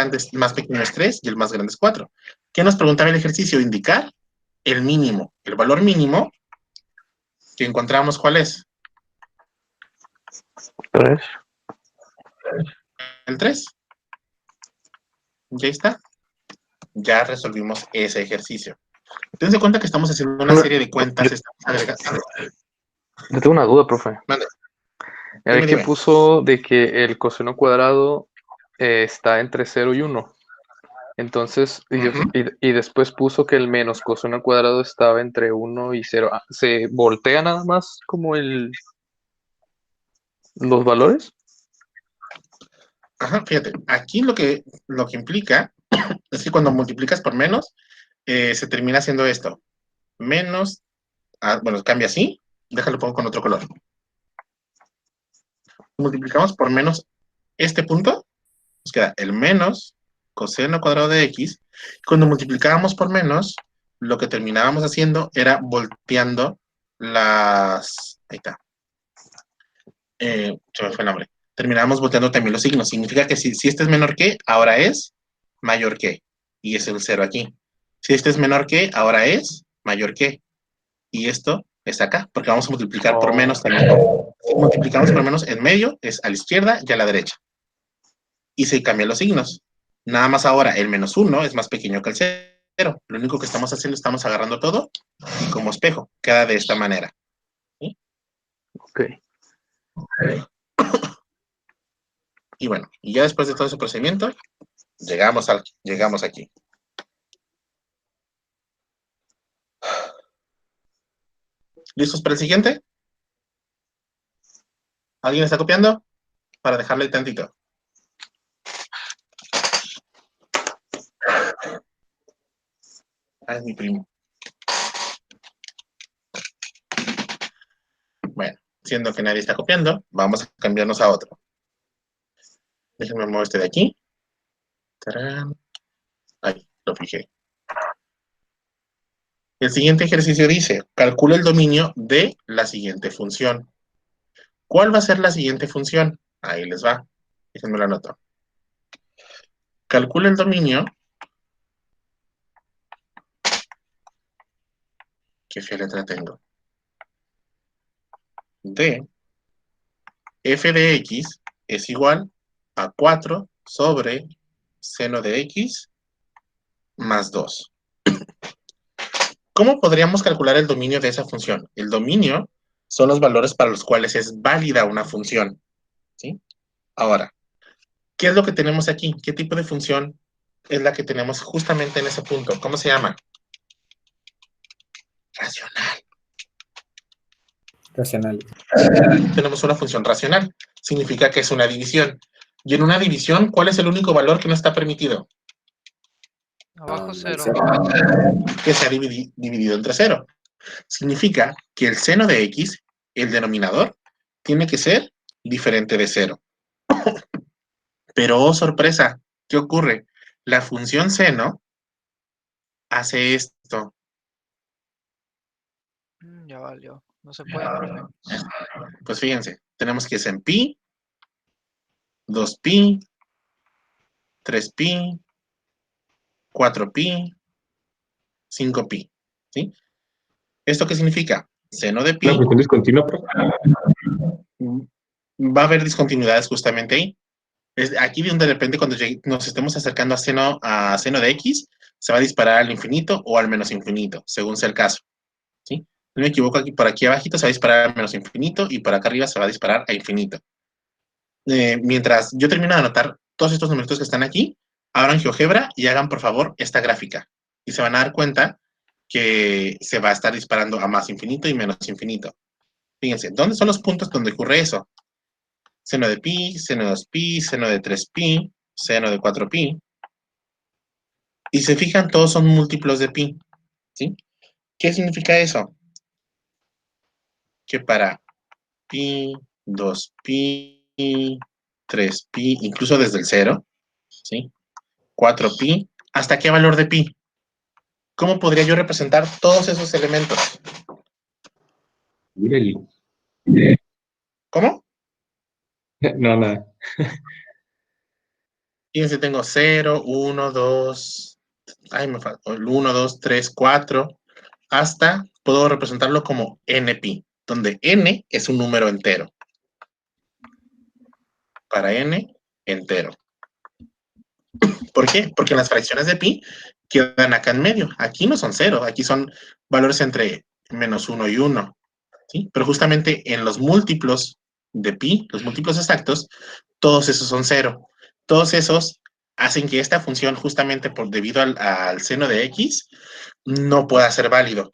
pequeño es 3 y el más grande es 4. ¿Qué nos preguntaba el ejercicio? Indicar el mínimo. El valor mínimo que encontramos, ¿cuál es? 3. El 3. Ya está. Ya resolvimos ese ejercicio. Dense cuenta que estamos haciendo una serie de cuentas. Estamos agregando. Yo tengo una duda, profe. Mande. Aquí Dime. puso de que el coseno cuadrado está entre 0 y 1. Entonces, y después puso que el menos coseno al cuadrado estaba entre 1 y 0. ¿Se voltea nada más como los valores? Ajá, fíjate, aquí lo que implica es que cuando multiplicas por menos, se termina haciendo esto. Menos, bueno, cambia así, déjalo pongo con otro color. Multiplicamos por menos este punto, nos queda el menos coseno cuadrado de x. Cuando multiplicábamos por menos, lo que terminábamos haciendo era volteando las... Ahí está. Se me fue el nombre. Terminábamos volteando también los signos. Significa que si este es menor que, ahora es mayor que. Y es el 0 aquí. Si este es menor que, ahora es mayor que. Y esto es acá, porque vamos a multiplicar por menos también. Si multiplicamos por menos en medio, es a la izquierda y a la derecha. Y se cambian los signos. Nada más ahora, el menos 1 es más pequeño que el 0. Lo único que estamos haciendo, estamos agarrando todo y como espejo, queda de esta manera. ¿Sí? Ok. Y bueno, y ya después de todo ese procedimiento, llegamos aquí. ¿Listos para el siguiente? ¿Alguien está copiando? Para dejarle tantito. Es mi primo. Bueno, siendo que nadie está copiando, vamos a cambiarnos a otro. Déjenme mover este de aquí. ¡Tarán! Ahí, lo fijé. El siguiente ejercicio dice, calcula el dominio de la siguiente función. ¿Cuál va a ser la siguiente función? Ahí les va. Déjenme lo anoto. Calcula el dominio. ¿Qué fea letra tengo? De f de x es igual a 4 sobre seno de x más 2. ¿Cómo podríamos calcular el dominio de esa función? El dominio son los valores para los cuales es válida una función. ¿Sí? Ahora, ¿qué es lo que tenemos aquí? ¿Qué tipo de función es la que tenemos justamente en ese punto? ¿Cómo se llama? Racional. Racional. Tenemos una función racional. Significa que es una división. Y en una división, ¿cuál es el único valor que no está permitido? Abajo 0. Que sea dividido entre 0. Significa que el seno de x, el denominador, tiene que ser diferente de 0. Pero, oh sorpresa, ¿qué ocurre? La función seno hace esto. Ya valió. No se puede, profe. Pues fíjense, tenemos que es en pi, 2pi, 3pi, 4pi, 5pi. ¿Sí? ¿Esto qué significa? Seno de pi. ¿La función discontinua, profe? Va a haber discontinuidades justamente ahí. Aquí de repente cuando nos estemos acercando a seno de x, se va a disparar al infinito o al menos infinito, según sea el caso. ¿Sí? No me equivoco, aquí por aquí abajito se va a disparar al menos infinito y por acá arriba se va a disparar a infinito. Mientras yo termino de anotar todos estos numeritos que están aquí, abran GeoGebra y hagan por favor esta gráfica. Y se van a dar cuenta que se va a estar disparando a más infinito y menos infinito. Fíjense, ¿dónde son los puntos donde ocurre eso? Seno de pi, seno de 2pi, seno de 3pi, seno de 4pi. Y se fijan, todos son múltiplos de pi. ¿Sí? ¿Qué significa eso? Que para pi, 2pi, 3pi, incluso desde el 0, ¿sí? 4pi, ¿hasta qué valor de pi? ¿Cómo podría yo representar todos esos elementos? Mírale. ¿Cómo? No, nada. Fíjense, tengo 0, 1, 2, ay, me falta, el 1, 2, 3, 4, hasta puedo representarlo como NP, donde N es un número entero. Para N, entero. ¿Por qué? Porque las fracciones de pi quedan acá en medio. Aquí no son 0, aquí son valores entre menos 1 y 1. ¿Sí? Pero justamente en los múltiplos de pi, los múltiplos exactos, todos esos son 0. Todos esos hacen que esta función, justamente debido al seno de x, no pueda ser válido.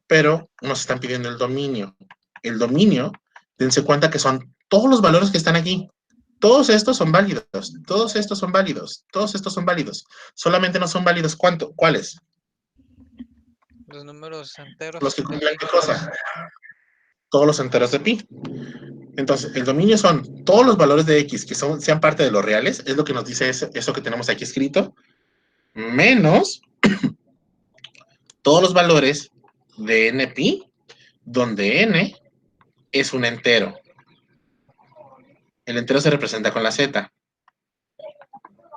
Pero nos están pidiendo el dominio. El dominio, dense cuenta que son todos los valores que están aquí. Todos estos son válidos, todos estos son válidos, todos estos son válidos. Solamente no son válidos, ¿cuáles? Los números enteros. Los que de cumplen pi. qué cosa. Todos los enteros de pi. Entonces, el dominio son todos los valores de x que sean parte de los reales, es lo que nos dice eso que tenemos aquí escrito, menos todos los valores de n-pi, donde n es un entero. El entero se representa con la z.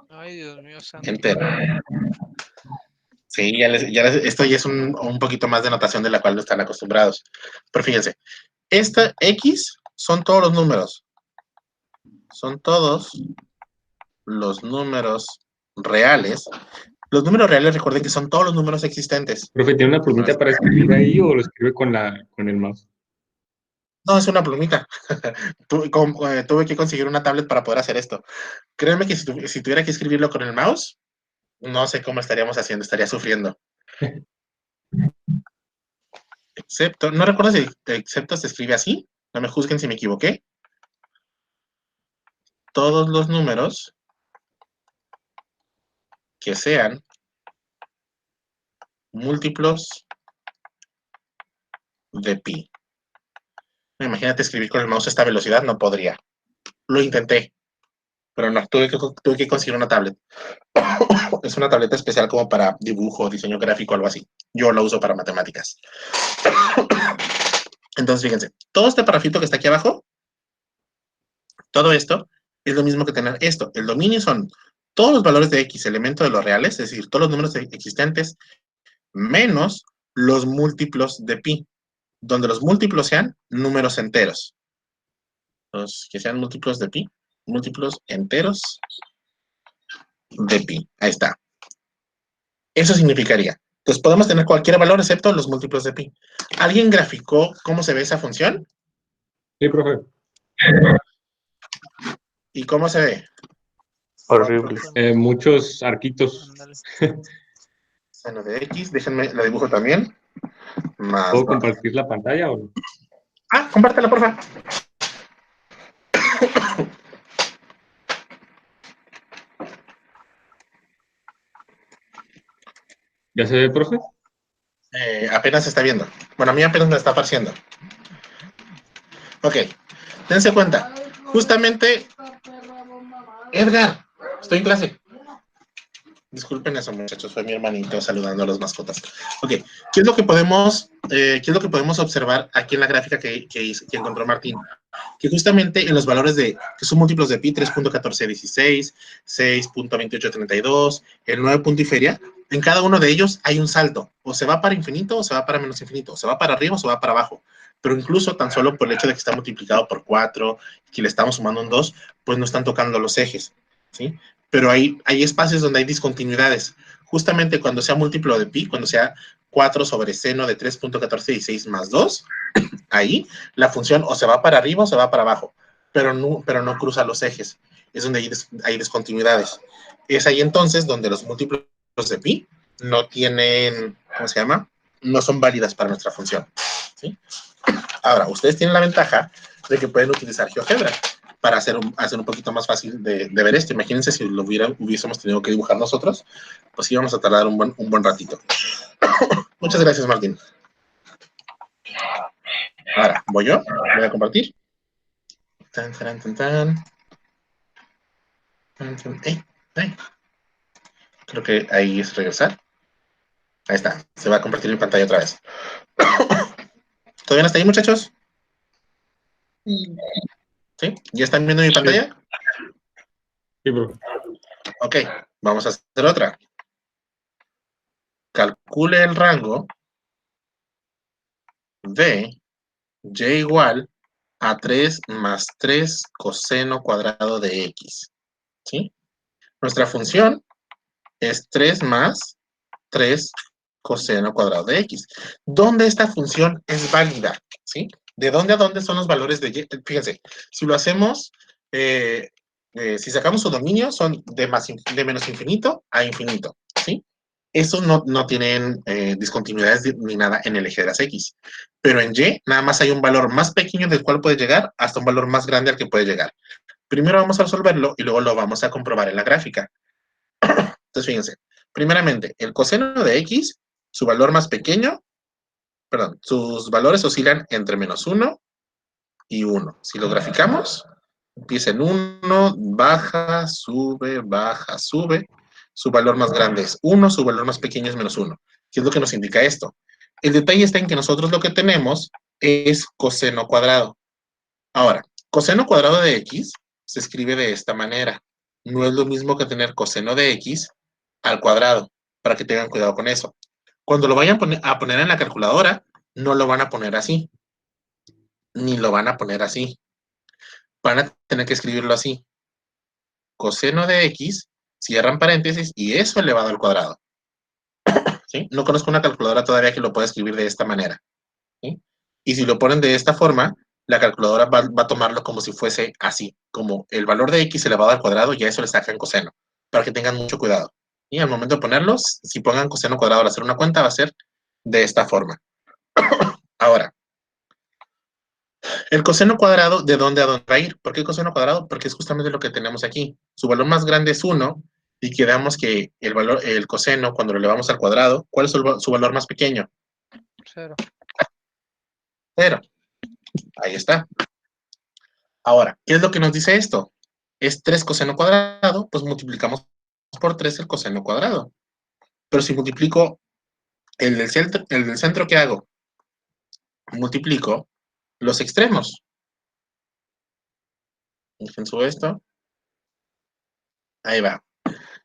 Ay, Dios mío santo. Entero. Sí, esto ya es un poquito más de notación de la cual no están acostumbrados. Pero fíjense, esta x son todos los números. Son todos los números reales. Los números reales, recuerden que son todos los números existentes. Profe, ¿tiene una plumita para escribir ahí o lo escribe con el mouse? No, es una plumita. Tuve que conseguir una tablet para poder hacer esto. Créanme que si tuviera que escribirlo con el mouse, no sé cómo estaríamos haciendo, estaría sufriendo. Excepto, no recuerdo si excepto se escribe así, no me juzguen si me equivoqué. Todos los números que sean múltiplos de pi. Imagínate escribir con el mouse a esta velocidad, no podría. Lo intenté, pero no, tuve que conseguir una tablet. Es una tableta especial como para dibujo, diseño gráfico, algo así. Yo la uso para matemáticas. Entonces, fíjense, todo este parrafito que está aquí abajo, todo esto es lo mismo que tener esto. El dominio son todos los valores de x, elemento de los reales, es decir, todos los números existentes, menos los múltiplos de pi, donde los múltiplos sean números enteros. Los que sean múltiplos de pi, múltiplos enteros de pi. Ahí está. Eso significaría. Entonces podemos tener cualquier valor excepto los múltiplos de pi. ¿Alguien graficó cómo se ve esa función? Sí, profe. ¿Y cómo se ve? Horrible. Muchos arquitos. Ándale. Seno de x, déjenme, la dibujo también. Más ¿Puedo 2. compartir la pantalla o no? Compártela, porfa. ¿Ya se ve, profe? Apenas se está viendo. Bueno, a mí apenas me está apareciendo. Ok, dense cuenta. Justamente, Edgar, estoy en clase. Disculpen eso, muchachos, fue mi hermanito saludando a las mascotas. Ok, ¿qué es lo que podemos observar aquí en la gráfica que encontró Martín? Que justamente en los valores que son múltiplos de pi, 3.1416, 6.2832, el 9 punto y feria, en cada uno de ellos hay un salto. O se va para infinito o se va para menos infinito. O se va para arriba o se va para abajo. Pero incluso tan solo por el hecho de que está multiplicado por 4, que le estamos sumando un 2, pues no están tocando los ejes, ¿sí? Pero hay espacios donde hay discontinuidades. Justamente cuando sea múltiplo de pi, cuando sea 4 sobre seno de 3.1416 más 2, ahí la función o se va para arriba o se va para abajo, pero no cruza los ejes. Es donde hay discontinuidades. Es ahí entonces donde los múltiplos de pi no tienen, ¿cómo se llama? No son válidas para nuestra función, ¿sí? Ahora, ustedes tienen la ventaja de que pueden utilizar GeoGebra para hacer un poquito más fácil de ver esto. Imagínense si hubiésemos tenido que dibujar nosotros, pues íbamos a tardar un buen ratito. Muchas gracias, Martín. Ahora, voy a compartir. Tan, tan, tan, tan. Creo que ahí es regresar. Ahí está, se va a compartir mi pantalla otra vez. ¿Todavía no está ahí, muchachos? Sí. ¿Sí? ¿Ya están viendo mi pantalla? Sí, profe. Ok, vamos a hacer otra. Calcule el rango de y igual a 3 más 3 coseno cuadrado de x. ¿Sí? Nuestra función es 3 más 3 coseno cuadrado de x. ¿Dónde esta función es válida? ¿Sí? ¿De dónde a dónde son los valores de y? Fíjense, si lo hacemos, si sacamos su dominio, son de menos infinito a infinito. ¿Sí? Esos no tienen discontinuidades ni nada en el eje de las x. Pero en y, nada más hay un valor más pequeño del cual puede llegar hasta un valor más grande al que puede llegar. Primero vamos a resolverlo y luego lo vamos a comprobar en la gráfica. Entonces, fíjense. Primeramente, el coseno de x, su valor más pequeño, perdón, sus valores oscilan entre menos 1 y 1. Si lo graficamos, empieza en 1, baja, sube, baja, sube. Su valor más grande es 1, su valor más pequeño es menos 1. ¿Qué es lo que nos indica esto? El detalle está en que nosotros lo que tenemos es coseno cuadrado. Ahora, coseno cuadrado de x se escribe de esta manera. No es lo mismo que tener coseno de x al cuadrado, para que tengan cuidado con eso. Cuando lo vayan a poner en la calculadora, no lo van a poner así, ni lo van a poner así. Van a tener que escribirlo así. Coseno de x, cierran paréntesis, y eso elevado al cuadrado. ¿Sí? No conozco una calculadora todavía que lo pueda escribir de esta manera. ¿Sí? Y si lo ponen de esta forma, la calculadora va a tomarlo como si fuese así, como el valor de x elevado al cuadrado, y a eso le sacan coseno, para que tengan mucho cuidado. Y al momento de ponerlos, si pongan coseno cuadrado al hacer una cuenta, va a ser de esta forma. Ahora, el coseno cuadrado, ¿de dónde a dónde va a ir? ¿Por qué coseno cuadrado? Porque es justamente lo que tenemos aquí. Su valor más grande es 1, y quedamos que el coseno, cuando lo elevamos al cuadrado, ¿cuál es su valor más pequeño? 0. 0. Ahí está. Ahora, ¿qué es lo que nos dice esto? Es 3 coseno cuadrado, pues multiplicamos por 3 el coseno cuadrado. Pero si multiplico el del centro, ¿qué hago? Multiplico los extremos. Dejen subo esto. Ahí va.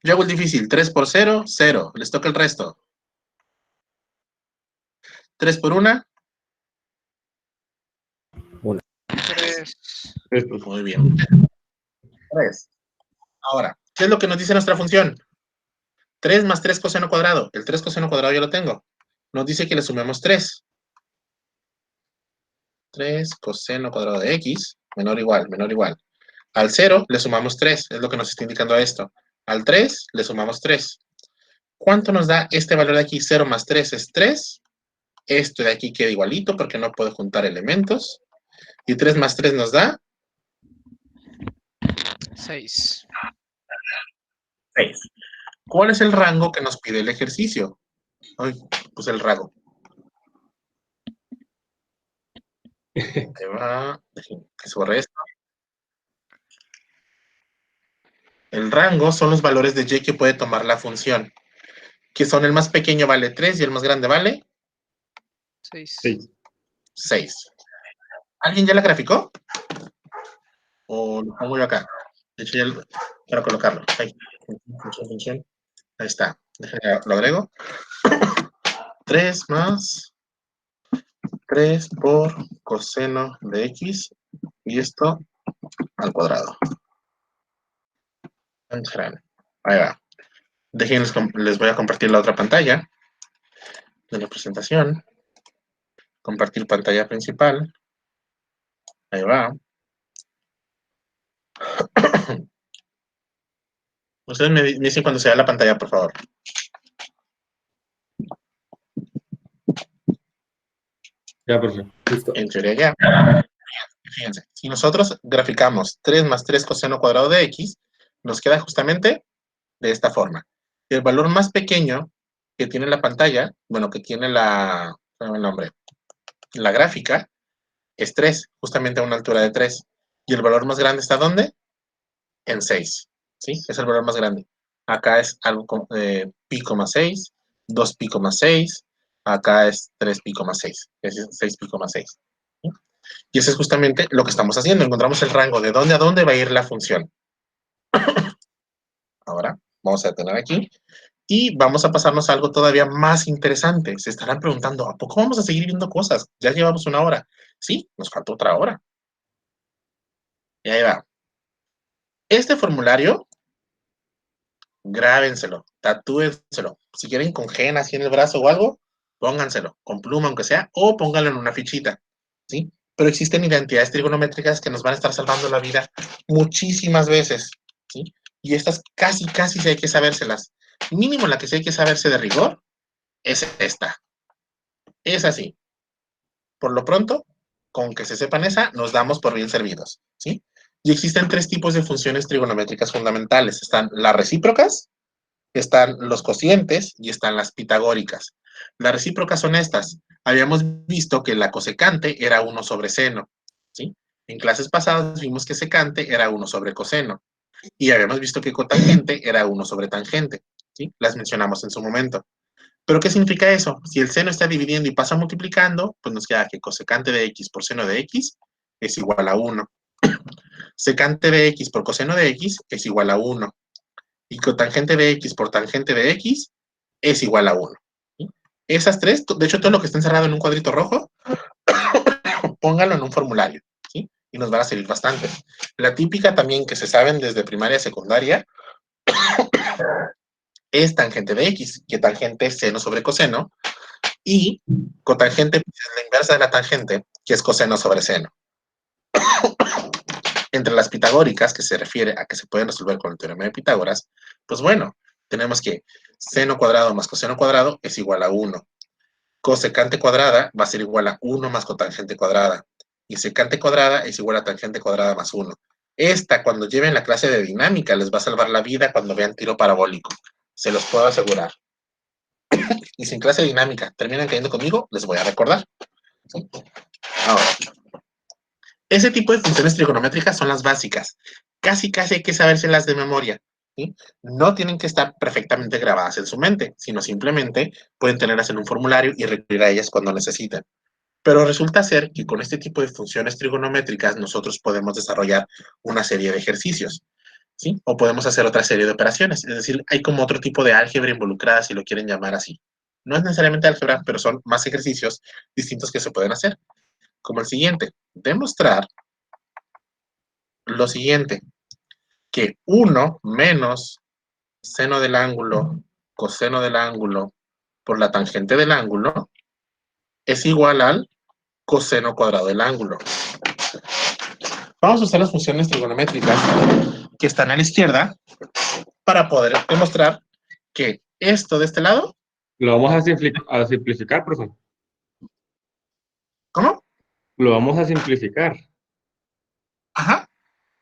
Yo hago el difícil. 3 por 0, 0. Les toca el resto. 3 por 1. 3. Muy bien. 3. Ahora, ¿qué es lo que nos dice nuestra función? 3 más 3 coseno cuadrado. El 3 coseno cuadrado ya lo tengo. Nos dice que le sumemos 3. 3 coseno cuadrado de x, menor o igual, menor o igual. Al 0 le sumamos 3, es lo que nos está indicando esto. Al 3 le sumamos 3. ¿Cuánto nos da este valor de aquí? 0 más 3 es 3. Esto de aquí queda igualito porque no puedo juntar elementos. Y 3 más 3 nos da 6. 6. ¿Cuál es el rango que nos pide el ejercicio? Ay, pues el rango. Ahí va. Dejen que se borre esto. El rango son los valores de y que puede tomar la función. Que son el más pequeño vale 3 y el más grande vale 6. 6. ¿Alguien ya la graficó? ¿O lo pongo yo acá? De hecho, ya para colocarlo. Ahí. Función. Ahí está. Déjenme, lo agrego. 3 más 3 por coseno de x. Y esto al cuadrado. Ahí va. Déjenles, les voy a compartir la otra pantalla de la presentación. Compartir pantalla principal. Ahí va. Ustedes me dicen cuando se vea la pantalla, por favor. Ya, profe. Listo. En teoría ya. Fíjense, si nosotros graficamos 3 más 3 coseno cuadrado de x, nos queda justamente de esta forma. El valor más pequeño que tiene la pantalla, bueno, que tiene la gráfica, es 3, justamente a una altura de 3. Y el valor más grande está ¿dónde? En 6. ¿Sí? Es el valor más grande. Acá es algo como pi, 6, 2 pi, 6. Acá es 3 pi, 6. Es 6 pi, 6. ¿Sí? Y eso es justamente lo que estamos haciendo. Encontramos el rango de dónde a dónde va a ir la función. Ahora, vamos a detener aquí. Y vamos a pasarnos a algo todavía más interesante. Se estarán preguntando, ¿a poco vamos a seguir viendo cosas? Ya llevamos 1 hora. Sí, nos falta otra hora. Y ahí va. Este formulario, grábenselo, tatúenselo. Si quieren con gen así en el brazo o algo, pónganselo, con pluma aunque sea, o pónganlo en una fichita, ¿sí? Pero existen identidades trigonométricas que nos van a estar salvando la vida muchísimas veces, ¿sí? Y estas casi sí hay que sabérselas. Mínimo la que sí hay que saberse de rigor es esta. Es así. Por lo pronto, con que se sepan esa, nos damos por bien servidos, ¿sí? Y existen 3 tipos de funciones trigonométricas fundamentales. Están las recíprocas, están los cocientes y están las pitagóricas. Las recíprocas son estas. Habíamos visto que la cosecante era 1 sobre seno, ¿sí? En clases pasadas vimos que secante era 1 sobre coseno. Y habíamos visto que cotangente era 1 sobre tangente, ¿sí? Las mencionamos en su momento. ¿Pero qué significa eso? Si el seno está dividiendo y pasa multiplicando, pues nos queda que cosecante de x por seno de x es igual a 1. Secante de x por coseno de x es igual a 1. Y cotangente de x por tangente de x es igual a 1. ¿Sí? Esas 3, de hecho, todo lo que está encerrado en un cuadrito rojo, póngalo en un formulario, ¿sí? Y nos van a servir bastante. La típica también que se saben desde primaria y secundaria es tangente de x, que tangente es seno sobre coseno, y cotangente es la inversa de la tangente, que es coseno sobre seno. Entre las pitagóricas, que se refiere a que se pueden resolver con el teorema de Pitágoras, pues bueno, tenemos que seno cuadrado más coseno cuadrado es igual a 1. Cosecante cuadrada va a ser igual a 1 más cotangente cuadrada. Y secante cuadrada es igual a tangente cuadrada más 1. Esta, cuando lleven la clase de dinámica, les va a salvar la vida cuando vean tiro parabólico. Se los puedo asegurar. Y si en clase de dinámica terminan cayendo conmigo, les voy a recordar. ¿Sí? Ahora, ese tipo de funciones trigonométricas son las básicas. Casi hay que sabérselas de memoria. ¿Sí? No tienen que estar perfectamente grabadas en su mente, sino simplemente pueden tenerlas en un formulario y recurrir a ellas cuando necesiten. Pero resulta ser que con este tipo de funciones trigonométricas nosotros podemos desarrollar una serie de ejercicios, ¿sí? O podemos hacer otra serie de operaciones. Es decir, hay como otro tipo de álgebra involucrada, si lo quieren llamar así. No es necesariamente álgebra, pero son más ejercicios distintos que se pueden hacer. Como el siguiente, demostrar lo siguiente, que 1 menos seno del ángulo, coseno del ángulo, por la tangente del ángulo, es igual al coseno cuadrado del ángulo. Vamos a usar las funciones trigonométricas que están a la izquierda para poder demostrar que esto de este lado... Lo vamos a simplificar, profesor. ¿Cómo? Lo vamos a simplificar. Ajá.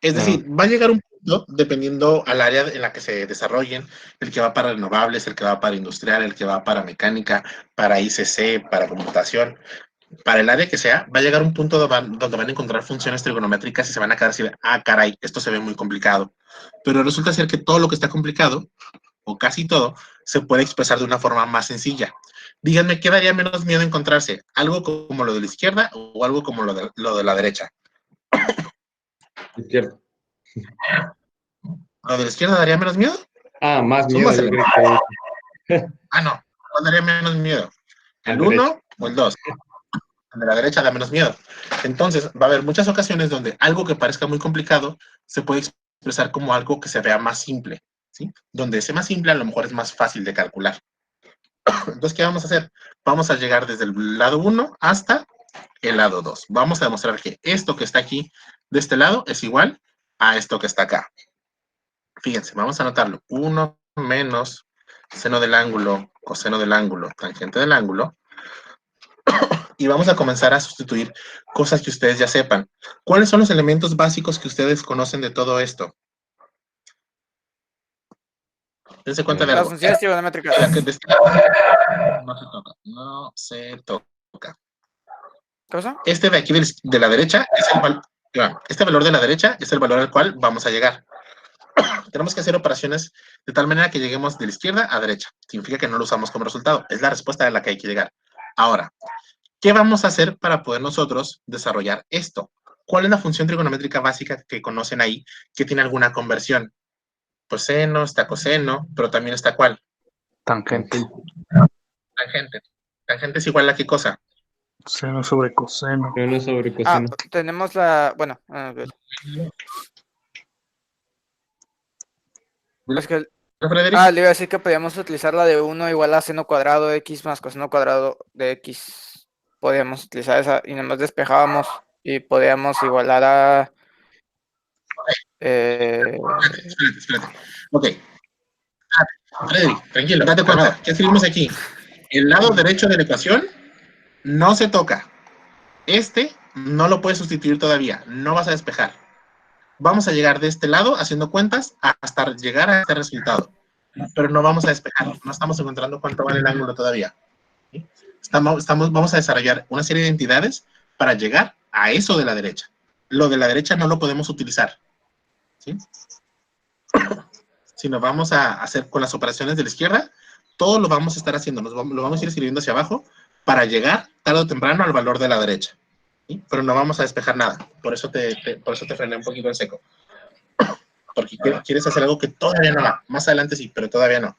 Es decir, va a llegar un punto, dependiendo al área en la que se desarrollen, el que va para renovables, el que va para industrial, el que va para mecánica, para ICC, para computación, para el área que sea, va a llegar un punto donde van a encontrar funciones trigonométricas y se van a quedar así de, ah, caray, esto se ve muy complicado. Pero resulta ser que todo lo que está complicado, o casi todo, se puede expresar de una forma más sencilla. Díganme, ¿qué daría menos miedo encontrarse? ¿Algo como lo de la izquierda o algo como lo de la derecha? Izquierda. ¿Lo de la izquierda daría menos miedo? Ah, más miedo. Yo creo que... Ah, no. ¿Cuál daría menos miedo? ¿El Al 1 o el 2? El de la derecha da menos miedo. Entonces, va a haber muchas ocasiones donde algo que parezca muy complicado se puede expresar como algo que se vea más simple, ¿sí? Donde ese más simple a lo mejor es más fácil de calcular. Entonces, ¿qué vamos a hacer? Vamos a llegar desde el lado 1 hasta el lado 2. Vamos a demostrar que esto que está aquí de este lado es igual a esto que está acá. Fíjense, vamos a anotarlo. 1 menos seno del ángulo, coseno del ángulo, tangente del ángulo. Y vamos a comenzar a sustituir cosas que ustedes ya sepan. ¿Cuáles son los elementos básicos que ustedes conocen de todo esto? Dense cuenta de Las algo. funciones trigonométricas. No se toca. No se toca. ¿Qué cosa? Este de aquí de la derecha es el valor. Este valor de la derecha es el valor al cual vamos a llegar. Tenemos que hacer operaciones de tal manera que lleguemos de la izquierda a derecha. Significa que no lo usamos como resultado. Es la respuesta a la que hay que llegar. Ahora, ¿Qué vamos a hacer para poder nosotros desarrollar esto? ¿Cuál es la función trigonométrica básica que conocen ahí que tiene alguna conversión? Pues seno, está coseno, pero también está ¿cuál? Tangente. Tangente. Tangente es igual a ¿qué cosa? Seno sobre coseno. Seno sobre Ah, coseno. tenemos la. Bueno, a ver. Es que, Frederick. le iba a decir que podíamos utilizar la de 1 igual a seno cuadrado de x más coseno cuadrado de x. Podíamos utilizar esa y nada más despejábamos y podíamos igualar a. Espérate. Ok. Frederick, tranquilo, date cuenta. ¿Qué escribimos aquí? El lado derecho de la ecuación no se toca. Este no lo puedes sustituir todavía. No vas a despejar. Vamos a llegar de este lado haciendo cuentas hasta llegar a este resultado. Pero no vamos a despejar. No estamos encontrando cuánto vale el ángulo todavía. ¿Sí? Vamos a desarrollar una serie de entidades para llegar a eso de la derecha. Lo de la derecha no lo podemos utilizar. ¿Sí? Sino vamos a hacer con las operaciones de la izquierda, todo lo vamos a estar haciendo, lo vamos a ir escribiendo hacia abajo para llegar tarde o temprano al valor de la derecha. ¿Sí? Pero no vamos a despejar nada. Por eso te frené un poquito en seco. Porque quieres hacer algo que todavía no va. Más adelante sí, pero todavía no.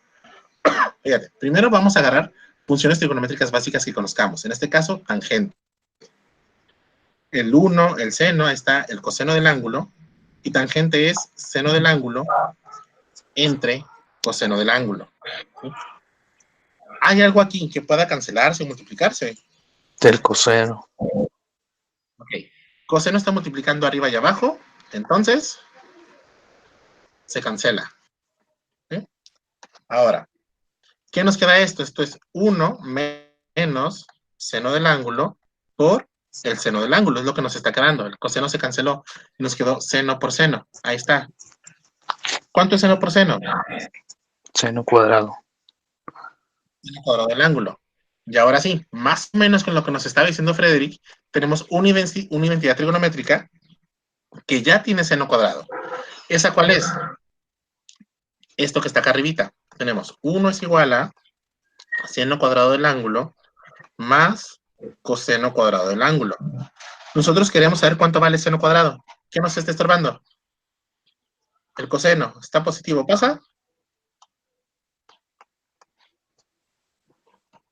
Fíjate, primero vamos a agarrar funciones trigonométricas básicas que conozcamos. En este caso, tangente. El 1, el seno, ahí está el coseno del ángulo. Y tangente es seno del ángulo entre coseno del ángulo. ¿Sí? ¿Hay algo aquí que pueda cancelarse o multiplicarse? Del coseno. Ok. Coseno está multiplicando arriba y abajo, entonces se cancela. ¿Sí? Ahora, ¿qué nos queda esto? Esto es 1 menos seno del ángulo por el seno del ángulo, es lo que nos está quedando. El coseno se canceló y nos quedó seno por seno. Ahí está. ¿Cuánto es seno por seno? Seno cuadrado. Seno cuadrado del ángulo. Y ahora sí, más o menos con lo que nos estaba diciendo Frederick, tenemos una identidad trigonométrica que ya tiene seno cuadrado. ¿Esa cuál es? Esto que está acá arribita. Tenemos 1 es igual a seno cuadrado del ángulo más coseno cuadrado del ángulo. Nosotros queremos saber cuánto vale seno cuadrado. ¿Qué nos está estorbando? El coseno. ¿Está positivo? ¿Pasa?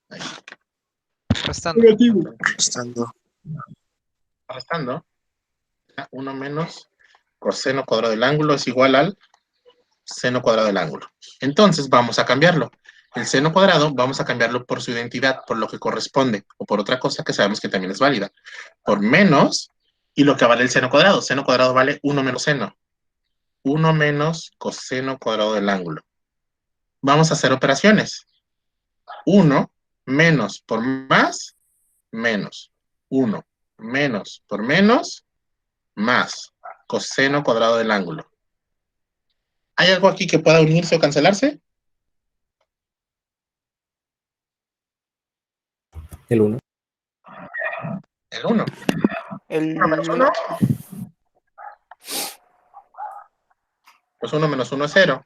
Ahí. Restando. Estando. Restando. 1 menos coseno cuadrado del ángulo es igual al seno cuadrado del ángulo. Entonces vamos a cambiarlo. El seno cuadrado vamos a cambiarlo por su identidad, por lo que corresponde, o por otra cosa que sabemos que también es válida. Por menos, y lo que vale el seno cuadrado. Seno cuadrado vale 1 menos seno. 1 menos coseno cuadrado del ángulo. Vamos a hacer operaciones. 1 menos por más, menos. 1 menos por menos, más coseno cuadrado del ángulo. ¿Hay algo aquí que pueda unirse o cancelarse? El 1. El 1. El 1 menos 1. Pues 1 menos 1 es 0.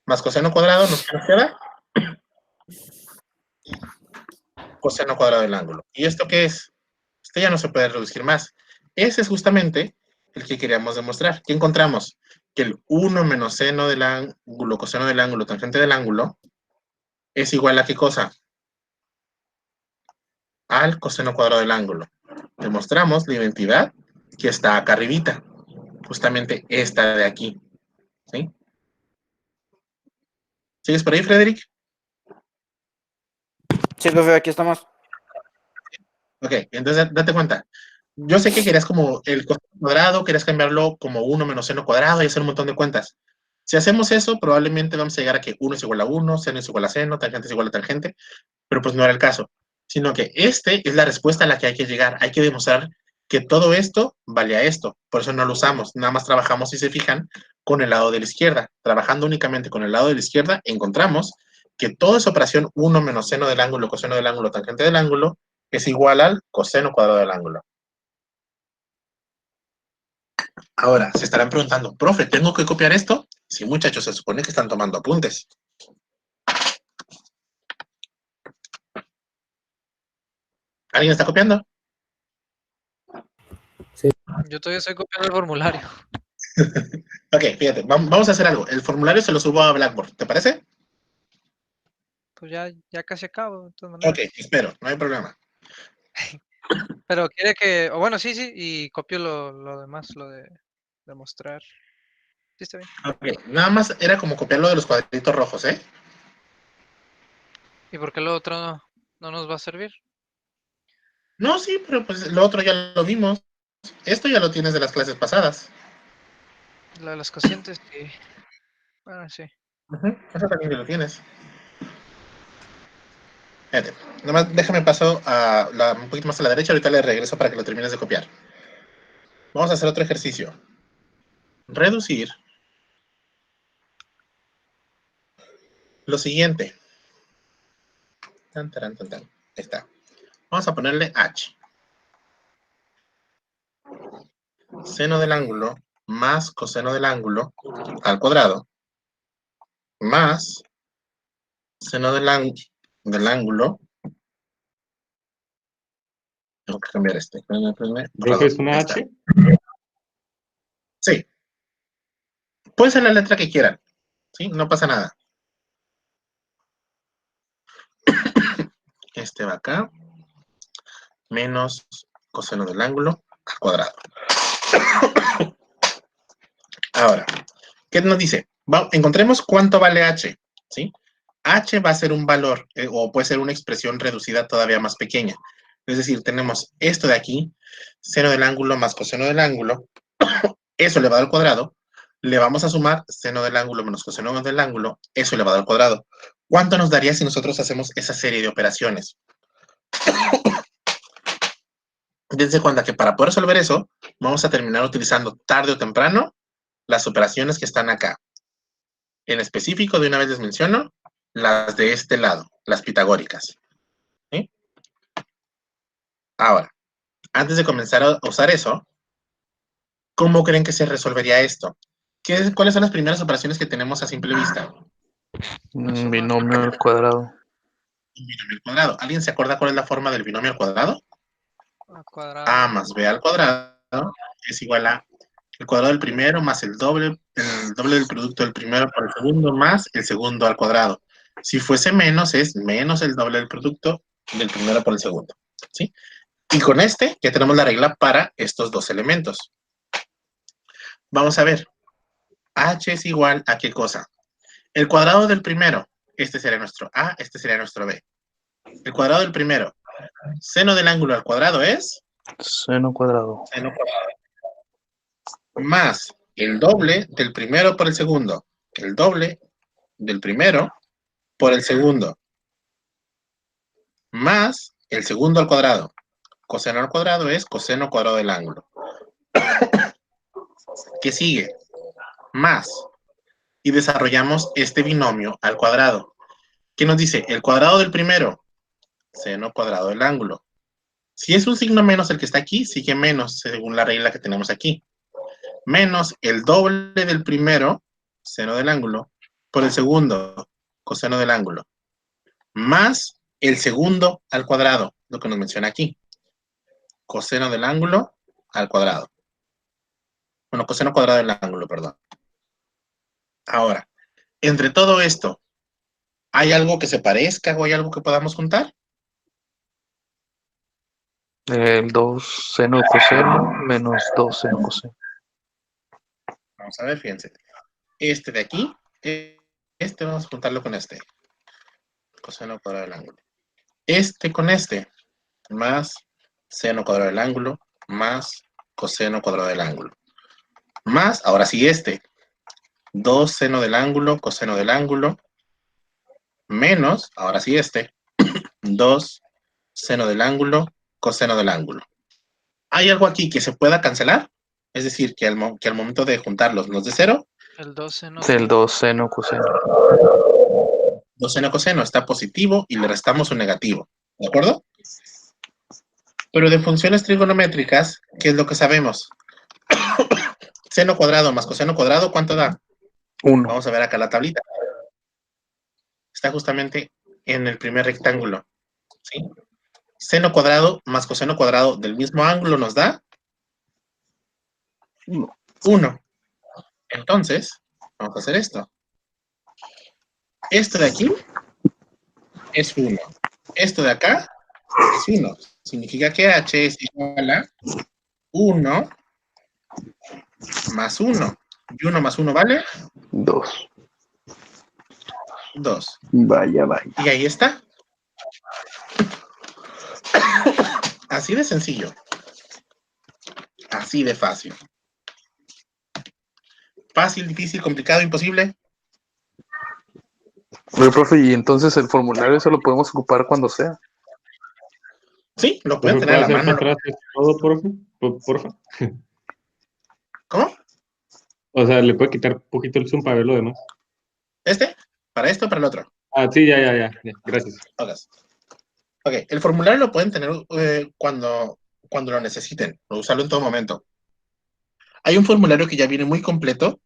Más coseno cuadrado, ¿nos queda? Coseno cuadrado del ángulo. ¿Y esto qué es? Este ya no se puede reducir más. Ese es justamente el que queríamos demostrar. ¿Qué encontramos? Que el 1 menos seno del ángulo, coseno del ángulo, tangente del ángulo, es igual a ¿qué cosa? Al coseno cuadrado del ángulo. Demostramos la identidad que está acá arribita. Justamente esta de aquí. ¿Sí? ¿Sigues por ahí, Frederick? Sí, profe, aquí estamos. Ok, entonces date cuenta. Yo sé que querías como el coseno cuadrado, querías cambiarlo como 1 menos seno cuadrado y hacer un montón de cuentas. Si hacemos eso, probablemente vamos a llegar a que 1 es igual a 1, seno es igual a seno, tangente es igual a tangente, pero pues no era el caso. Sino que este es la respuesta a la que hay que llegar. Hay que demostrar que todo esto vale a esto. Por eso no lo usamos. Nada más trabajamos, si se fijan, con el lado de la izquierda. Trabajando únicamente con el lado de la izquierda, encontramos que toda esa operación 1 menos seno del ángulo, coseno del ángulo, tangente del ángulo, es igual al coseno cuadrado del ángulo. Ahora, se estarán preguntando, profe, ¿tengo que copiar esto? Sí, muchachos, se supone que están tomando apuntes. ¿Alguien está copiando? Yo todavía estoy copiando el formulario. Ok, fíjate, vamos a hacer algo. El formulario se lo subo a Blackboard, ¿te parece? Pues ya casi acabo, de todas maneras. Ok, espero, no hay problema. Pero quiere que, o bueno, sí, y copio lo demás, lo de demostrar. Sí, está bien. Ok, nada más era como copiar lo de los cuadritos rojos, ¿eh? ¿Y por qué lo otro no nos va a servir? No, sí, pero pues lo otro ya lo vimos. Esto ya lo tienes de las clases pasadas. La de las cocientes, sí. Bueno, sí. Eso también ya lo tienes. Fíjate, nada más déjame paso un poquito más a la derecha, ahorita le regreso para que lo termines de copiar. Vamos a hacer otro ejercicio. Reducir lo siguiente. Tan, taran, tan, tan. Ahí está. Vamos a ponerle h. Seno del ángulo más coseno del ángulo al cuadrado más seno del ángulo. Tengo que cambiar este. Profe, ¿es una H? Sí. Puede ser la letra que quieran. ¿Sí? No pasa nada. Este va acá. Menos coseno del ángulo al cuadrado. Ahora, ¿qué nos dice? Encontremos cuánto vale h. ¿Sí? H va a ser un valor, o puede ser una expresión reducida todavía más pequeña. Es decir, tenemos esto de aquí, seno del ángulo más coseno del ángulo, eso elevado al cuadrado, le vamos a sumar seno del ángulo menos coseno del ángulo, eso elevado al cuadrado. ¿Cuánto nos daría si nosotros hacemos esa serie de operaciones? Dense cuenta que para poder resolver eso, vamos a terminar utilizando tarde o temprano las operaciones que están acá. En específico, de una vez les menciono, las de este lado, las pitagóricas. ¿Sí? Ahora, antes de comenzar a usar eso, ¿cómo creen que se resolvería esto? ¿Cuáles son las primeras operaciones que tenemos a simple vista? Un binomio al cuadrado. Un binomio al cuadrado. ¿Alguien se acuerda cuál es la forma del binomio al cuadrado? A cuadrado. A más B al cuadrado es igual a el cuadrado del primero más el doble del producto del primero por el segundo más el segundo al cuadrado. Si fuese menos, es menos el doble del producto del primero por el segundo. ¿Sí? Y con este ya tenemos la regla para estos dos elementos. Vamos a ver. H es igual a ¿qué cosa? El cuadrado del primero. Este sería nuestro A, este sería nuestro B. El cuadrado del primero. Seno del ángulo al cuadrado es Seno cuadrado. seno cuadrado. Más el doble del primero por el segundo. El doble del primero por el segundo. Más el segundo al cuadrado. Coseno al cuadrado es coseno cuadrado del ángulo. ¿Qué sigue? Más. Y desarrollamos este binomio al cuadrado. ¿Qué nos dice? El cuadrado del primero, seno cuadrado del ángulo. Si es un signo menos el que está aquí, sigue menos según la regla que tenemos aquí. Menos el doble del primero, seno del ángulo, por el segundo, coseno del ángulo. Más el segundo al cuadrado, lo que nos menciona aquí. Coseno del ángulo al cuadrado. Bueno, coseno cuadrado del ángulo, perdón. Ahora, entre todo esto, ¿hay algo que se parezca o hay algo que podamos juntar? El 2 seno coseno menos 2 seno coseno. Vamos a ver, fíjense. Este de aquí, este vamos a juntarlo con este. Coseno cuadrado del ángulo. Este con este, más seno cuadrado del ángulo, más coseno cuadrado del ángulo. Más, ahora sí este, 2 seno del ángulo, coseno del ángulo, menos, ahora sí este, 2 seno del ángulo, coseno del ángulo. ¿Hay algo aquí que se pueda cancelar? Es decir, que al momento de juntarlos nos dé 0. El 12 no. El 2 seno coseno. 2 seno coseno está positivo y le restamos un negativo. ¿De acuerdo? Pero de funciones trigonométricas, ¿qué es lo que sabemos? Seno cuadrado más coseno cuadrado, ¿cuánto da? 1. Vamos a ver acá la tablita. Está justamente en el primer rectángulo. ¿Sí? seno cuadrado más coseno cuadrado del mismo ángulo nos da 1. Entonces, vamos a hacer esto. Esto de aquí es 1. Esto de acá es 1. Significa que h es igual a 1 más 1. Y 1 más 1 vale 2. 2. Vaya, vaya. Y ahí está. Así de sencillo. Así de fácil. Fácil, difícil, complicado, imposible. Oye, profe, y entonces el formulario eso lo podemos ocupar cuando sea. Sí, lo ¿Profe pueden tener puede a la hacer mano. para atrás todo, profe? Porfa. ¿Cómo? O sea, le puede quitar un poquito el zoom para ver lo demás. ¿Para esto o para el otro? Ah, sí, ya. Gracias. Ok, el formulario lo pueden tener cuando lo necesiten, o usarlo en todo momento. Hay un formulario que ya viene muy completo,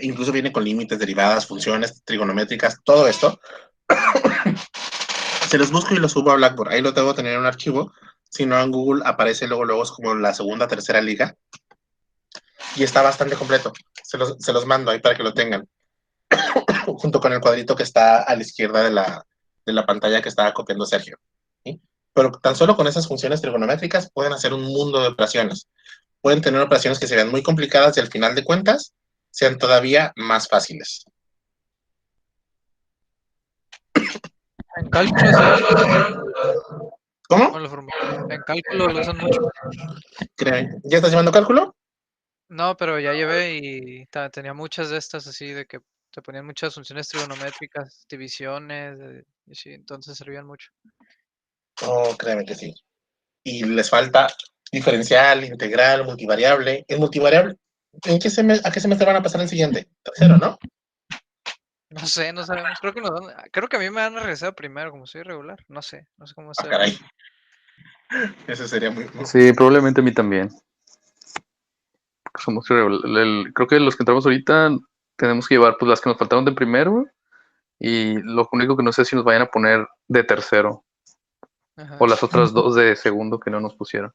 incluso viene con límites, derivadas, funciones trigonométricas, todo esto. Se los busco y los subo a Blackboard. Ahí lo debo tener en un archivo. Si no, en Google aparece luego es como la segunda, tercera liga. Y está bastante completo. Se los mando ahí para que lo tengan. Junto con el cuadrito que está a la izquierda de la pantalla que estaba copiando Sergio. ¿Sí? Pero tan solo con esas funciones trigonométricas pueden hacer un mundo de operaciones. Pueden tener operaciones que se vean muy complicadas y al final de cuentas sean todavía más fáciles. En cálculo, ¿sí? ¿Cómo? Bueno, en cálculo lo usan mucho. ¿Creen? ¿Ya estás llevando cálculo? No, pero ya llevé y tenía muchas de estas así de que te ponían muchas funciones trigonométricas, divisiones, y sí, entonces servían mucho. Oh, créeme que sí. Y les falta diferencial, integral, multivariable. El multivariable, ¿a qué semestre van a pasar el siguiente? Tercero, ¿no? No sé, no sabemos. Creo que a mí me van a regresar primero, como soy regular. No sé cómo Ah, está. caray. Eso sería muy... Sí, probablemente a mí también. Somos, creo que los que entramos ahorita tenemos que llevar pues las que nos faltaron de primero y lo único que no sé si nos vayan a poner de tercero Ajá. o las otras dos de segundo que no nos pusieron.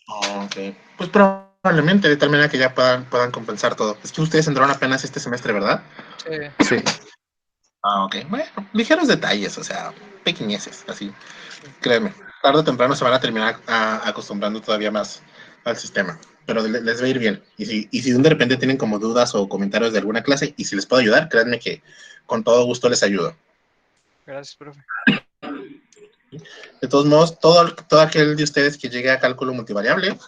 Oh, ok. Pues probablemente, de tal manera que ya puedan compensar todo. Es que ustedes entraron apenas este semestre, ¿verdad? Sí. Sí. Ah, ok. Bueno, ligeros detalles, o sea, pequeñeces, así. Créeme, tarde o temprano se van a terminar acostumbrando todavía más al sistema, pero les va a ir bien. Y si de repente tienen como dudas o comentarios de alguna clase y si les puedo ayudar, créanme que con todo gusto les ayudo. Gracias, profe. De todos modos, todo aquel de ustedes que llegue a cálculo multivariable,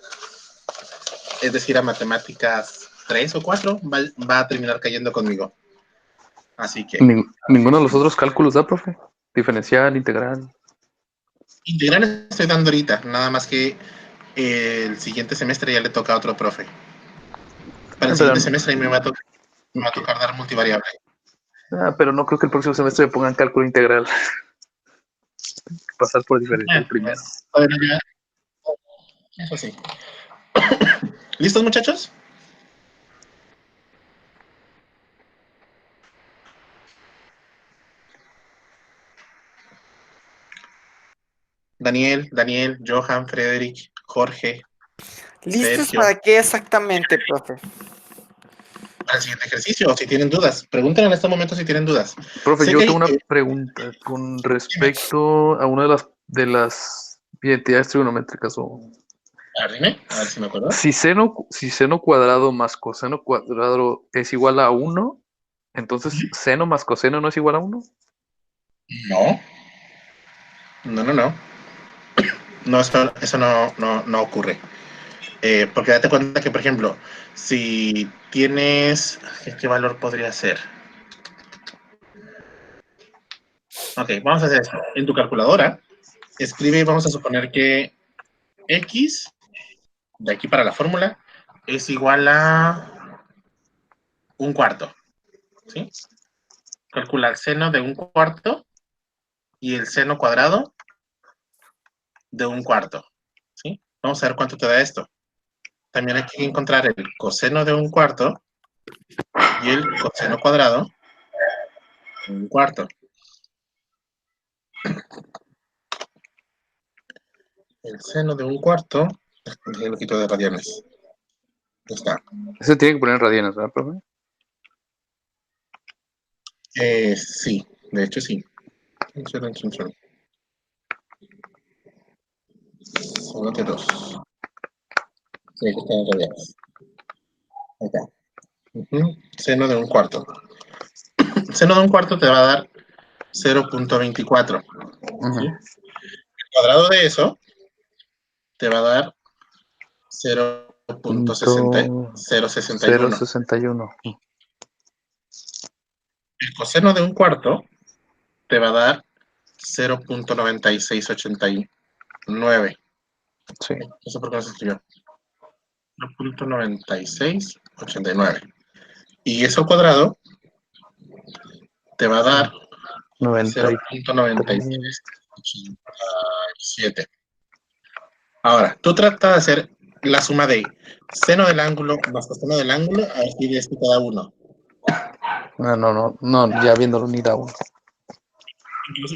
es decir, a matemáticas 3 o 4, va a terminar cayendo conmigo. Así que, Ninguno de los otros cálculos da, profe. Diferencial, integral. integral estoy dando ahorita, nada más que el siguiente semestre ya le toca a otro profe. Para el siguiente semestre ahí me va a tocar dar multivariable. Pero no creo que el próximo semestre me pongan cálculo integral. Pasar por diferencial primero. Eso sí. ¿Listos, muchachos? Daniel, Johan, Frederick, Jorge, ¿Listos Sergio. para qué exactamente, profe? Para el siguiente ejercicio, o si tienen dudas. Pregunten en este momento si tienen dudas. Profe, Sé yo que tengo una pregunta con respecto a una de las identidades trigonométricas. a ver si me acuerdo. Si seno cuadrado más coseno cuadrado es igual a 1, entonces seno más coseno no es igual a 1. No. No, eso no ocurre. Porque date cuenta que, por ejemplo, si tienes... ¿Qué valor podría ser? Ok, vamos a hacer esto. En tu calculadora, escribe, vamos a suponer que X, de aquí para la fórmula, es igual a un cuarto. ¿Sí? Calcula el seno de un cuarto y el seno cuadrado de un cuarto. ¿Sí? Vamos a ver cuánto te da esto. También hay que encontrar el coseno de un cuarto y el coseno cuadrado de un cuarto. El seno de un cuarto, lo quito de radianes. Ya está. Ese tiene que poner en radianes, ¿verdad, profe? Sí, de hecho sí. Seno de 2. Sí, que está en radianes. Ahí está. Seno de un cuarto. Seno de un cuarto te va a dar 0.24. Ujú. ¿Sí? El cuadrado de eso te va a dar 0.061. 0.61. El coseno de un cuarto te va a dar 0.9689. Sí. No sé por qué no se escribió. 0.9689. Y eso al cuadrado te va a dar 0.97. Ahora, tú trata de hacer la suma de seno del ángulo más coseno del ángulo, a ver si ves que te da 1. No, ya viéndolo ni da uno.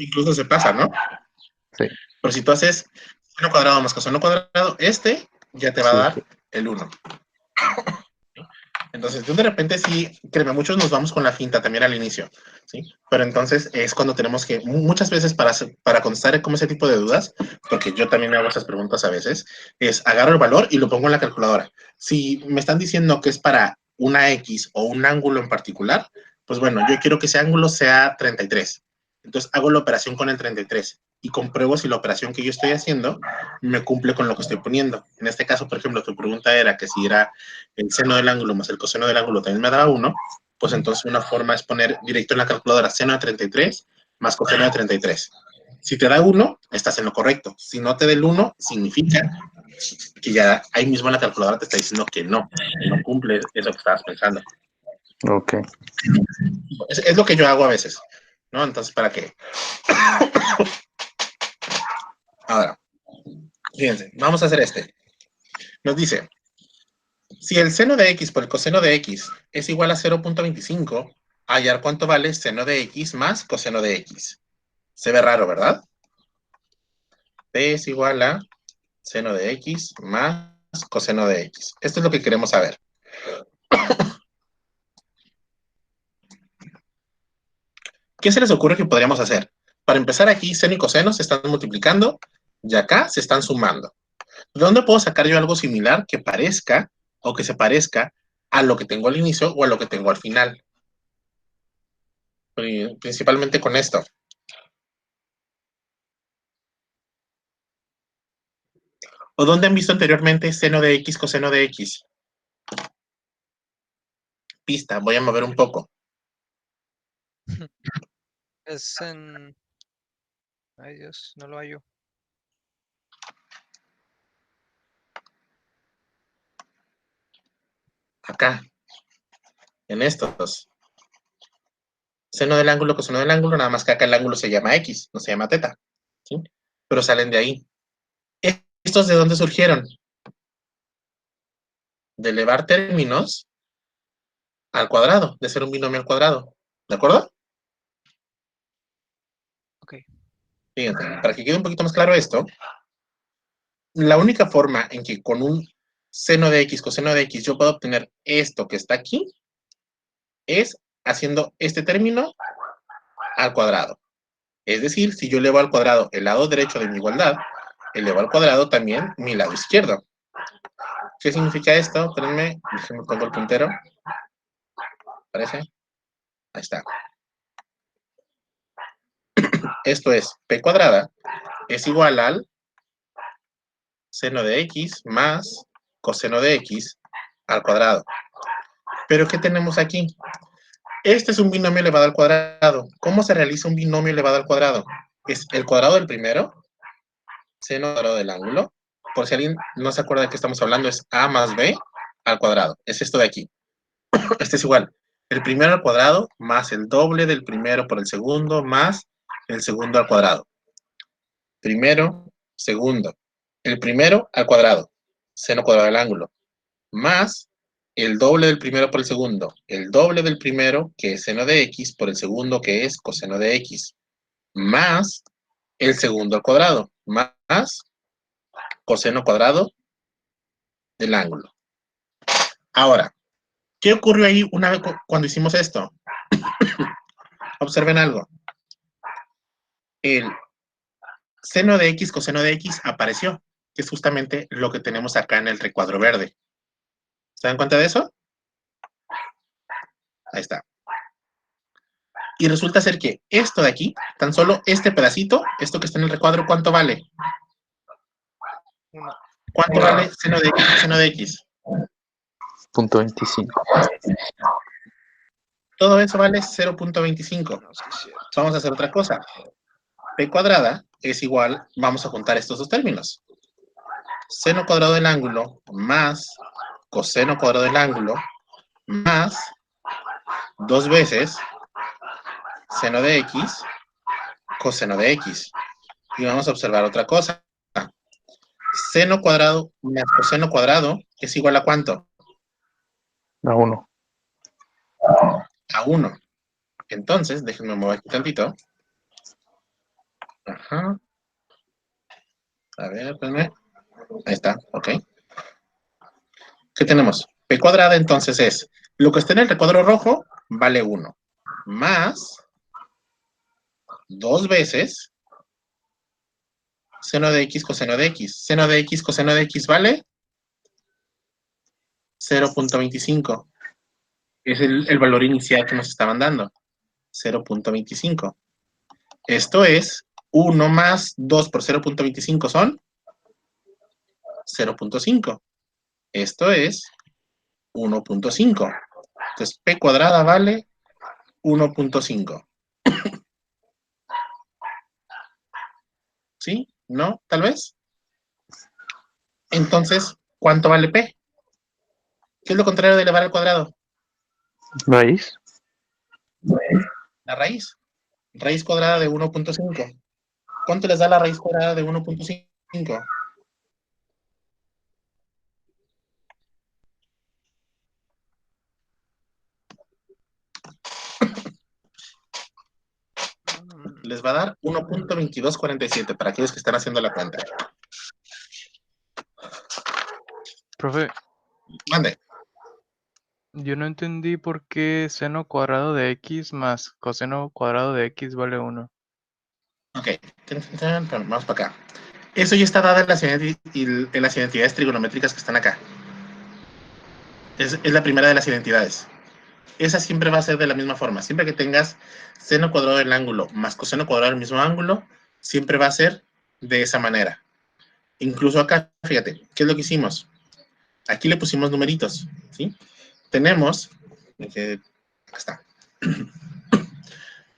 Incluso se pasa, ¿no? Sí. Pero si tú haces seno cuadrado más coseno cuadrado, ya te va a dar Sí. el 1. Entonces, de repente sí, créeme, muchos nos vamos con la finta también al inicio, ¿sí? Pero entonces es cuando tenemos que, muchas veces para contestar como ese tipo de dudas, porque yo también me hago esas preguntas a veces, es agarro el valor y lo pongo en la calculadora. Si me están diciendo que es para una X o un ángulo en particular, pues bueno, yo quiero que ese ángulo sea 33. Entonces hago la operación con el 33 y compruebo si la operación que yo estoy haciendo me cumple con lo que estoy poniendo. En este caso, por ejemplo, tu pregunta era que si era el seno del ángulo más el coseno del ángulo también me da 1, pues entonces una forma es poner directo en la calculadora seno de 33 más coseno de 33. Si te da 1, estás en lo correcto. Si no te da el 1, significa que ya ahí mismo en la calculadora te está diciendo que no cumple eso que estabas pensando. Ok. Es lo que yo hago a veces, ¿no? Entonces, ¿para qué? Ahora, fíjense, vamos a hacer este. Nos dice, si el seno de x por el coseno de x es igual a 0.25, hallar cuánto vale seno de x más coseno de x. Se ve raro, ¿verdad? P es igual a seno de x más coseno de x. Esto es lo que queremos saber. ¿Qué se les ocurre que podríamos hacer? Para empezar aquí, seno y coseno se están multiplicando y acá se están sumando. ¿De dónde puedo sacar yo algo similar que parezca o que se parezca a lo que tengo al inicio o a lo que tengo al final? Principalmente con esto. ¿O dónde han visto anteriormente seno de x, coseno de x? Pista, voy a mover un poco. Es en... Ay, Dios, no lo hallo. Acá, en estos. Seno del ángulo, coseno del ángulo, nada más que acá el ángulo se llama x, no se llama teta. ¿Sí? Pero salen de ahí. ¿Estos de dónde surgieron? De elevar términos al cuadrado, de ser un binomio al cuadrado. ¿De acuerdo? Ok. Fíjense, para que quede un poquito más claro esto, la única forma en que con un seno de x, coseno de x, yo puedo obtener esto que está aquí, es haciendo este término al cuadrado. Es decir, si yo elevo al cuadrado el lado derecho de mi igualdad, elevo al cuadrado también mi lado izquierdo. ¿Qué significa esto? Espérenme, déjenme pongo el puntero. ¿Parece? Ahí está. Esto es p cuadrada es igual al seno de x más coseno de x al cuadrado. ¿Pero qué tenemos aquí? Este es un binomio elevado al cuadrado. ¿Cómo se realiza un binomio elevado al cuadrado? Es el cuadrado del primero, seno cuadrado del ángulo. Por si alguien no se acuerda de qué estamos hablando, es a más b al cuadrado. Es esto de aquí. Este es igual. El primero al cuadrado más el doble del primero por el segundo más el segundo al cuadrado. Primero, segundo. El primero al cuadrado, seno cuadrado del ángulo, más el doble del primero por el segundo, el doble del primero, que es seno de x, por el segundo, que es coseno de x, más el segundo al cuadrado, más coseno cuadrado del ángulo. Ahora, ¿qué ocurrió ahí una vez cuando hicimos esto? Observen algo. El seno de x, coseno de x apareció, que es justamente lo que tenemos acá en el recuadro verde. ¿Se dan cuenta de eso? Ahí está. Y resulta ser que esto de aquí, tan solo este pedacito, esto que está en el recuadro, ¿cuánto vale? ¿Cuánto vale seno de x, coseno de x? .25. Todo eso vale 0.25. No, sí es cierto. Vamos a hacer otra cosa. P cuadrada es igual, vamos a juntar estos dos términos. Seno cuadrado del ángulo más coseno cuadrado del ángulo más 2 veces seno de x, coseno de x. Y vamos a observar otra cosa. Seno cuadrado más coseno cuadrado es igual a ¿cuánto? A 1. A 1. Entonces, déjenme mover aquí tantito. Ajá. A ver, espérenme. Ahí está, ok. ¿Qué tenemos? P cuadrada entonces es, lo que está en el recuadro rojo vale 1, más 2 veces seno de x, coseno de x. Seno de x, coseno de x vale 0.25. Es el valor inicial que nos estaban dando. 0.25. Esto es 1 más 2 por 0.25 son 0.5. Esto es 1.5. Entonces, P cuadrada vale 1.5. ¿Sí? ¿No? ¿Tal vez? Entonces, ¿cuánto vale P? ¿Qué es lo contrario de elevar al cuadrado? Raíz. La raíz. Raíz cuadrada de 1.5. ¿Cuánto les da la raíz cuadrada de 1.5? Les va a dar 1.2247 para aquellos que están haciendo la cuenta. Profe, Mande. yo no entendí por qué seno cuadrado de x más coseno cuadrado de x vale 1. Ok. Vamos para acá. Eso ya está dado en las identidades trigonométricas que están acá. Es la primera de las identidades. Esa siempre va a ser de la misma forma. Siempre que tengas seno cuadrado del ángulo más coseno cuadrado del mismo ángulo, siempre va a ser de esa manera. Incluso acá, fíjate, ¿qué es lo que hicimos? Aquí le pusimos numeritos, ¿sí? Tenemos, acá está.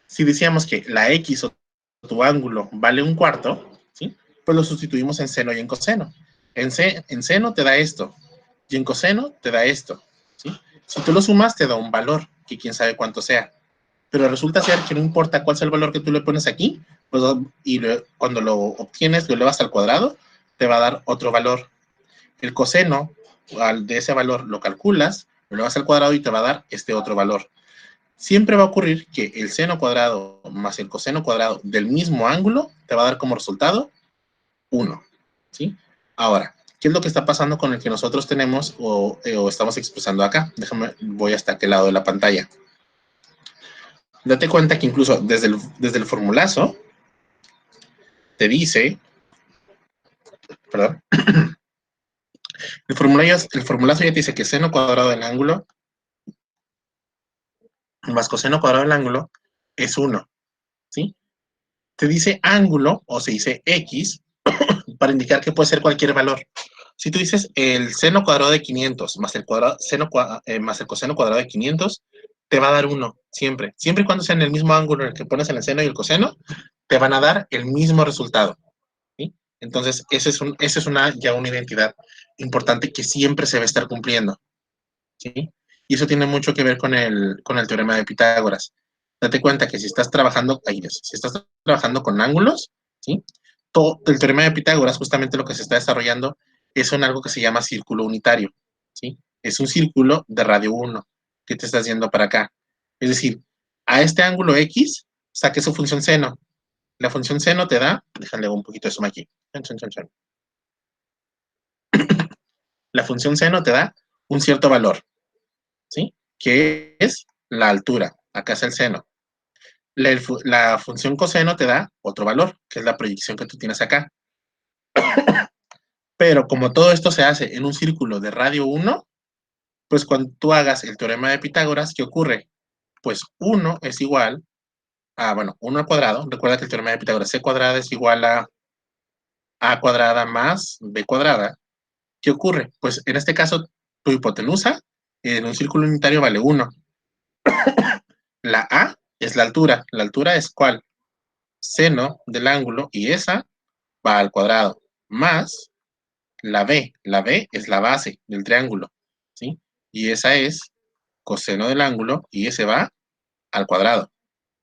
Si decíamos que la x o tu ángulo vale 1/4, ¿sí? Pues lo sustituimos en seno y en coseno. En seno te da esto, y en coseno te da esto, ¿sí? Si tú lo sumas, te da un valor, que quién sabe cuánto sea. Pero resulta ser que no importa cuál sea el valor que tú le pones aquí, pues, cuando lo obtienes, lo elevas al cuadrado, te va a dar otro valor. El coseno de ese valor lo calculas, lo elevas al cuadrado y te va a dar este otro valor. Siempre va a ocurrir que el seno cuadrado más el coseno cuadrado del mismo ángulo te va a dar como resultado 1, ¿sí? Ahora, ¿qué es lo que está pasando con el que nosotros tenemos o estamos expresando acá? Déjame, voy hasta aquel lado de la pantalla. Date cuenta que incluso desde el formulazo te dice, perdón, el formulazo ya te dice que seno cuadrado del ángulo más coseno cuadrado del ángulo es 1, ¿sí? Te dice ángulo, o se dice x, para indicar que puede ser cualquier valor. Si tú dices el seno cuadrado de 500 más el, más el coseno cuadrado de 500, te va a dar 1, siempre. Siempre y cuando sea en el mismo ángulo en el que pones el seno y el coseno, te van a dar el mismo resultado, ¿sí? Entonces, esa es ya una identidad importante que siempre se va a estar cumpliendo, ¿sí? Y eso tiene mucho que ver con el teorema de Pitágoras. Date cuenta que si estás trabajando con ángulos, ¿sí? Todo el teorema de Pitágoras, justamente lo que se está desarrollando es en algo que se llama círculo unitario, ¿sí? Es un círculo de radio 1 que te estás yendo para acá. Es decir, a este ángulo X, saque su función seno. La función seno te da, déjale un poquito de suma aquí. La función seno te da un cierto valor, ¿sí? Que es la altura. Acá es el seno. La función coseno te da otro valor, que es la proyección que tú tienes acá. Pero como todo esto se hace en un círculo de radio 1, pues cuando tú hagas el teorema de Pitágoras, ¿qué ocurre? Pues 1 es igual a, bueno, 1 al cuadrado. Recuerda que el teorema de Pitágoras, c cuadrada es igual a cuadrada más b cuadrada. ¿Qué ocurre? Pues en este caso, tu hipotenusa en un círculo unitario vale 1. La a es la altura. ¿La altura es cuál? Seno del ángulo, y esa va al cuadrado, más la b. La b es la base del triángulo, ¿sí? Y esa es coseno del ángulo, y ese va al cuadrado.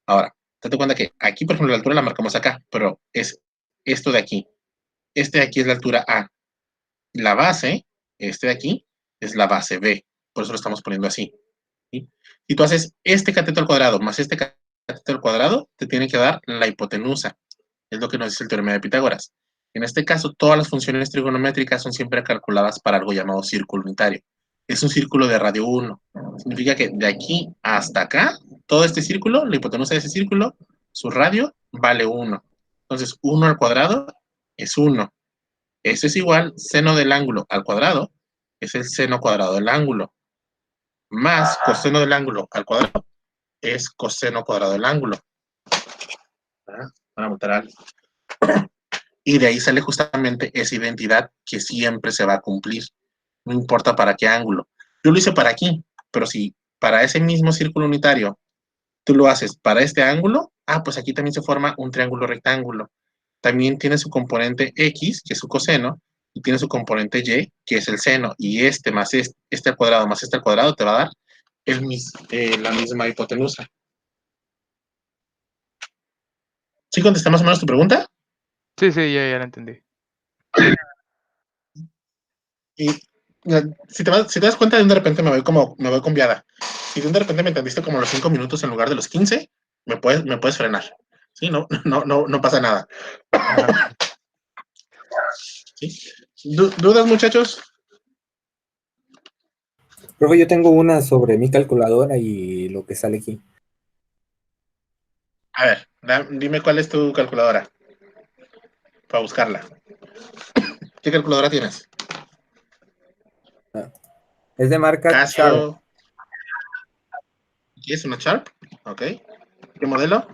Ahora, date cuenta que aquí, por ejemplo, la altura la marcamos acá, pero es esto de aquí. Este de aquí es la altura A. La base, este de aquí, es la base B. Por eso lo estamos poniendo así, ¿sí? Si tú haces este cateto al cuadrado más este cateto al cuadrado, te tiene que dar la hipotenusa. Es lo que nos dice el teorema de Pitágoras. En este caso, todas las funciones trigonométricas son siempre calculadas para algo llamado círculo unitario. Es un círculo de radio 1. Significa que de aquí hasta acá, todo este círculo, la hipotenusa de ese círculo, su radio vale 1. Entonces, 1 al cuadrado es 1. Eso es igual seno del ángulo al cuadrado, es el seno cuadrado del ángulo, más coseno del ángulo al cuadrado, es coseno cuadrado del ángulo. Para botar algo. Y de ahí sale justamente esa identidad que siempre se va a cumplir, no importa para qué ángulo. Yo lo hice para aquí, pero si para ese mismo círculo unitario tú lo haces para este ángulo, pues aquí también se forma un triángulo rectángulo. También tiene su componente X, que es su coseno, y tiene su componente Y, que es el seno, y este más este al cuadrado más este al cuadrado te va a dar la misma hipotenusa. ¿Sí contesté más o menos tu pregunta? Sí, ya la entendí. Y si te das cuenta, de repente me voy conviada. Si de repente me entendiste como los 5 minutos en lugar de los 15, me puedes frenar. ¿Sí? No pasa nada. ¿Sí? ¿Dudas, muchachos? Profe, yo tengo una sobre mi calculadora y lo que sale aquí. A ver, dime cuál es tu calculadora para buscarla. ¿Qué calculadora tienes? Es de marca Sharp. Casio. ¿Qué es una Sharp? Ok. ¿Qué modelo?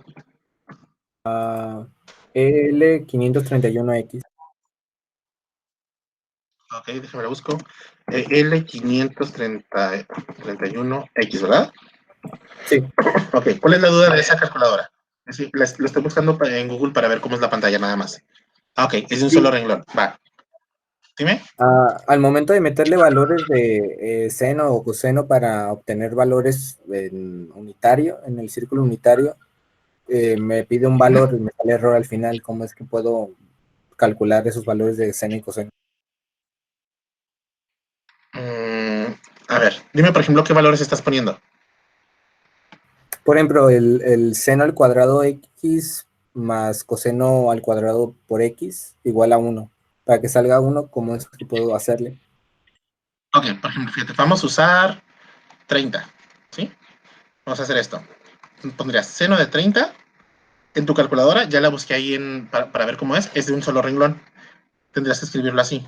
L531X. Ok, déjame la busco. L531X, ¿verdad? Sí. Ok, ¿cuál es la duda de esa calculadora? Sí, lo estoy buscando en Google para ver cómo es la pantalla nada más. Ok, es de un solo renglón. Va. Dime. Al momento de meterle valores de seno o coseno para obtener valores en unitario, en el círculo unitario, me pide un valor y me sale error al final. ¿Cómo es que puedo calcular esos valores de seno y coseno? A ver, dime por ejemplo qué valores estás poniendo. Por ejemplo, el seno al cuadrado X más coseno al cuadrado por X igual a 1. Para que salga 1, ¿cómo es que puedo hacerle? Ok, por ejemplo, fíjate, vamos a usar 30, ¿sí? Vamos a hacer esto. Pondrías seno de 30 en tu calculadora, ya la busqué ahí para ver cómo es de un solo renglón. Tendrías que escribirlo así,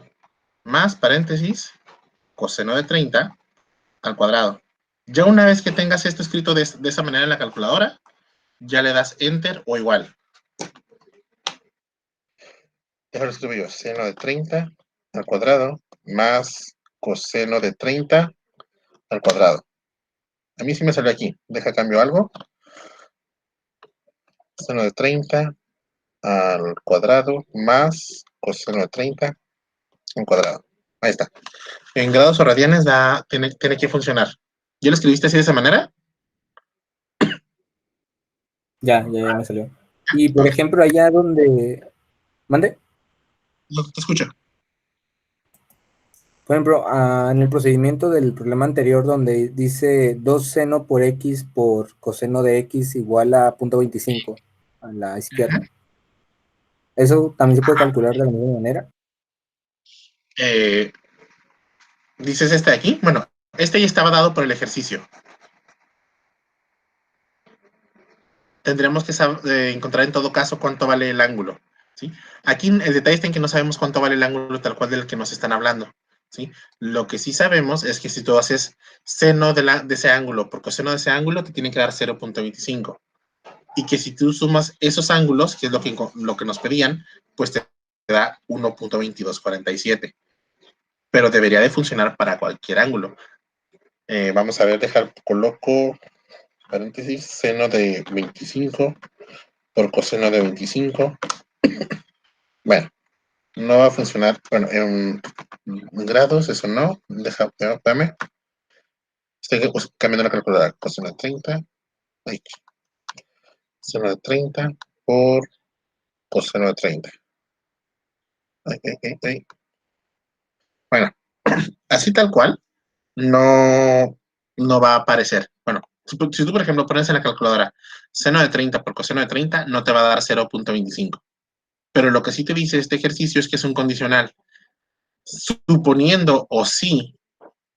más paréntesis, coseno de 30 al cuadrado. Ya una vez que tengas esto escrito de esa manera en la calculadora, ya le das enter o igual. Ya lo escribo yo, seno de 30 al cuadrado más coseno de 30 al cuadrado. A mí sí me salió aquí. Deja cambio algo. Seno de 30 al cuadrado más coseno de 30 al cuadrado. Ahí está. En grados o radianes tiene que funcionar. ¿Ya lo escribiste así de esa manera? Ya me salió. Y por ejemplo, allá donde... ¿Mande? No, te escucho. Por ejemplo, en el procedimiento del problema anterior donde dice 2 seno por X por coseno de X igual a 0.25 a la izquierda. ¿Eso también se puede calcular de la misma manera? ¿Dices este de aquí? Bueno, este ya estaba dado por el ejercicio. Tendremos que encontrar en todo caso cuánto vale el ángulo, ¿sí? Aquí el detalle está en que no sabemos cuánto vale el ángulo tal cual del que nos están hablando, ¿sí? Lo que sí sabemos es que si tú haces seno de ese ángulo por coseno de ese ángulo, te tiene que dar 0.25. Y que si tú sumas esos ángulos, que es lo que nos pedían, pues te da 1.2247. Pero debería de funcionar para cualquier ángulo. Vamos a ver, coloco paréntesis, seno de 25 por coseno de 25. Bueno, no va a funcionar. Bueno, en grados, eso no. Espérame. Estoy cambiando la calculadora. Coseno de 30. Ay, seno de 30 por coseno de 30. Ay. Bueno, así tal cual, no va a aparecer. Bueno, si tú, por ejemplo, pones en la calculadora seno de 30 por coseno de 30, no te va a dar 0.25. Pero lo que sí te dice este ejercicio es que es un condicional. Suponiendo o sí,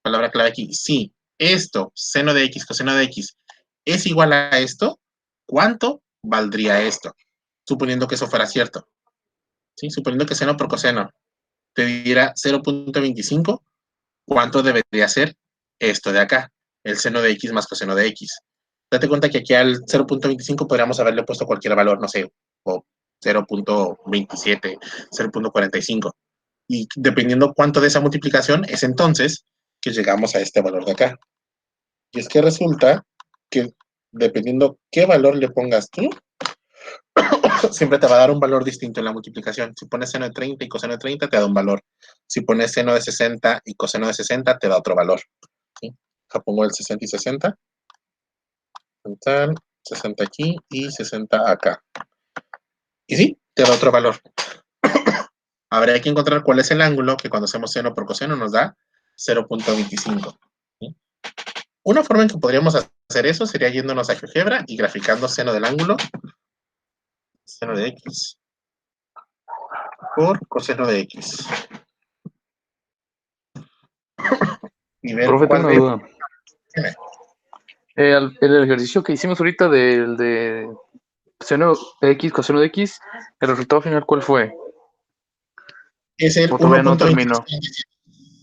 palabra clave aquí, si esto, seno de x, coseno de x, es igual a esto, ¿cuánto valdría esto? Suponiendo que eso fuera cierto. ¿Sí? Suponiendo que seno por coseno te diera 0.25, ¿cuánto debería ser esto de acá? El seno de x más coseno de x. Date cuenta que aquí al 0.25 podríamos haberle puesto cualquier valor, no sé, o 0.27, 0.45. Y dependiendo cuánto de esa multiplicación, es entonces que llegamos a este valor de acá. Y es que resulta que dependiendo qué valor le pongas tú, siempre te va a dar un valor distinto en la multiplicación. Si pones seno de 30 y coseno de 30, te da un valor. Si pones seno de 60 y coseno de 60, te da otro valor. ¿Sí? Acá pongo el 60 y 60. 60 aquí y 60 acá. Y sí, te da otro valor. Habría que encontrar cuál es el ángulo que cuando hacemos seno por coseno nos da 0.25. ¿Sí? Una forma en que podríamos hacer eso sería yéndonos a GeoGebra y graficando seno del ángulo, seno de x, por coseno de x. Y ver Profe, cuál tengo una es. duda. Dime. El ejercicio que hicimos ahorita de seno de x, coseno de x, ¿el resultado final cuál fue? Es el O todavía no terminó, 1.22.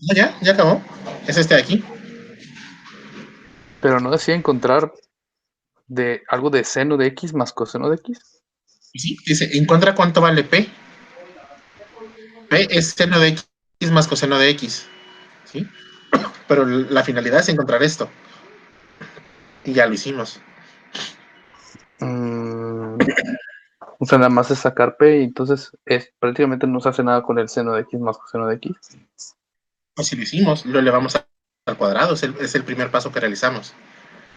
No, ya acabó. Es este de aquí. pero no decía encontrar de algo de seno de x más coseno de x. Y sí, dice, encuentra cuánto vale P. P es seno de x más coseno de x. ¿Sí? Pero la finalidad es encontrar esto. Y ya lo hicimos. O sea, nada más es sacar p y entonces prácticamente no se hace nada con el seno de x más coseno de x. Pues si lo hicimos, lo elevamos al cuadrado. Es el primer paso que realizamos.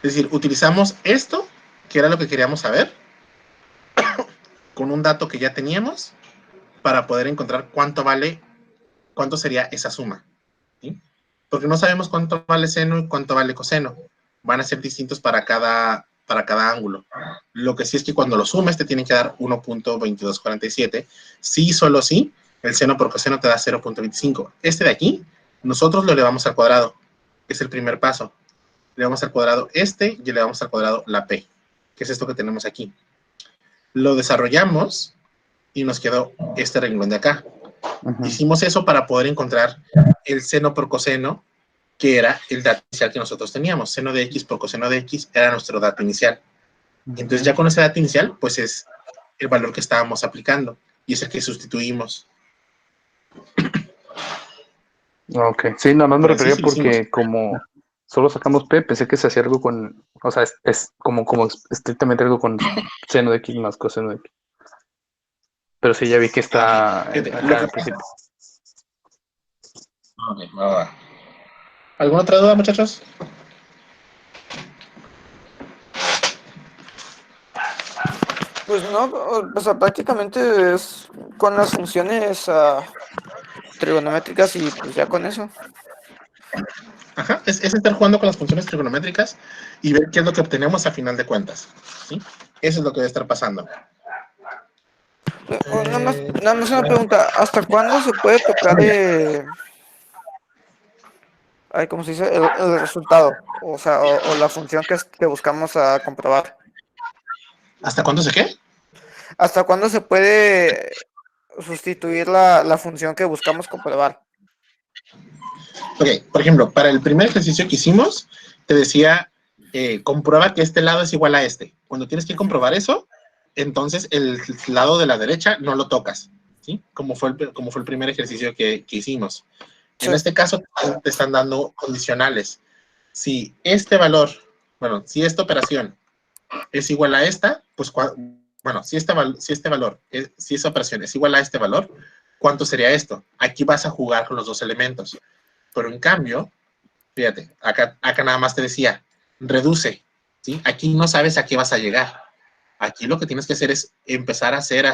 Es decir, utilizamos esto, que era lo que queríamos saber, con un dato que ya teníamos, para poder encontrar cuánto sería esa suma. ¿Sí? Porque no sabemos cuánto vale seno y cuánto vale coseno. Van a ser distintos para cada ángulo. Lo que sí es que cuando lo sumes te tienen que dar 1.2247. Sí, solo sí, el seno por coseno te da 0.25. Este de aquí, nosotros lo elevamos al cuadrado. Es el primer paso. Le vamos al cuadrado este y le vamos al cuadrado la P, que es esto que tenemos aquí. Lo desarrollamos y nos quedó este renglón de acá. Hicimos eso para poder encontrar el seno por coseno, que era el dato inicial que nosotros teníamos. Seno de x por coseno de x era nuestro dato inicial. Entonces ya con ese dato inicial, pues es el valor que estábamos aplicando y es el que sustituimos. Ok, sí, nada más me Pero sí, refería sí lo hicimos. porque como solo sacamos p, pensé que se hacía algo con, o sea, es como estrictamente algo con seno de x más coseno de x. Pero sí, ya vi que está Fíjate, acá al principio. Okay, va. ¿Alguna otra duda, muchachos? Pues no, o sea, prácticamente es con las funciones trigonométricas y pues ya con eso. Ajá, es estar jugando con las funciones trigonométricas y ver qué es lo que obtenemos a final de cuentas. ¿Sí? Eso es lo que debe estar pasando. Nada más una pregunta, ¿hasta cuándo se puede tocar Ay, ¿cómo se dice? El resultado, o sea, o la función que buscamos a comprobar. ¿Hasta cuándo se qué? ¿Hasta cuándo se puede sustituir la función que buscamos comprobar? Ok, por ejemplo, para el primer ejercicio que hicimos, te decía, comprueba que este lado es igual a este. Cuando tienes que comprobar eso, entonces el lado de la derecha no lo tocas, ¿sí? Como fue el primer ejercicio que hicimos. En Sí. este caso, te están dando condicionales. Si este valor, bueno, si esta operación es igual a esta, pues, bueno, si esa operación es igual a este valor, ¿cuánto sería esto? Aquí vas a jugar con los dos elementos. Pero en cambio, fíjate, acá nada más te decía, reduce, ¿sí? Aquí no sabes a qué vas a llegar. Aquí lo que tienes que hacer es empezar a hacer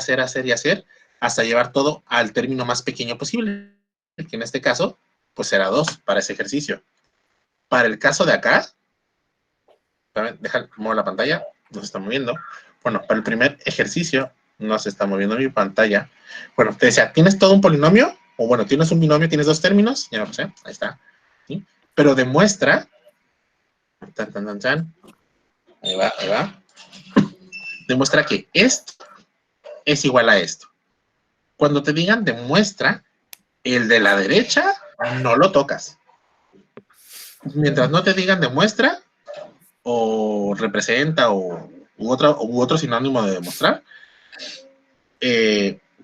y hacer hasta llevar todo al término más pequeño posible, que en este caso, pues será 2 para ese ejercicio. Para el caso de acá, deja, muevo la pantalla, no se está moviendo. Bueno, para el primer ejercicio, no se está moviendo mi pantalla. Bueno, te decía, ¿tienes todo un polinomio? O bueno, tienes un binomio, tienes dos términos, ya no sé, ahí está. ¿Sí? Pero demuestra, ahí va, demuestra que esto es igual a esto. Cuando te digan demuestra, el de la derecha no lo tocas. Mientras no te digan demuestra o representa u otro sinónimo de demostrar,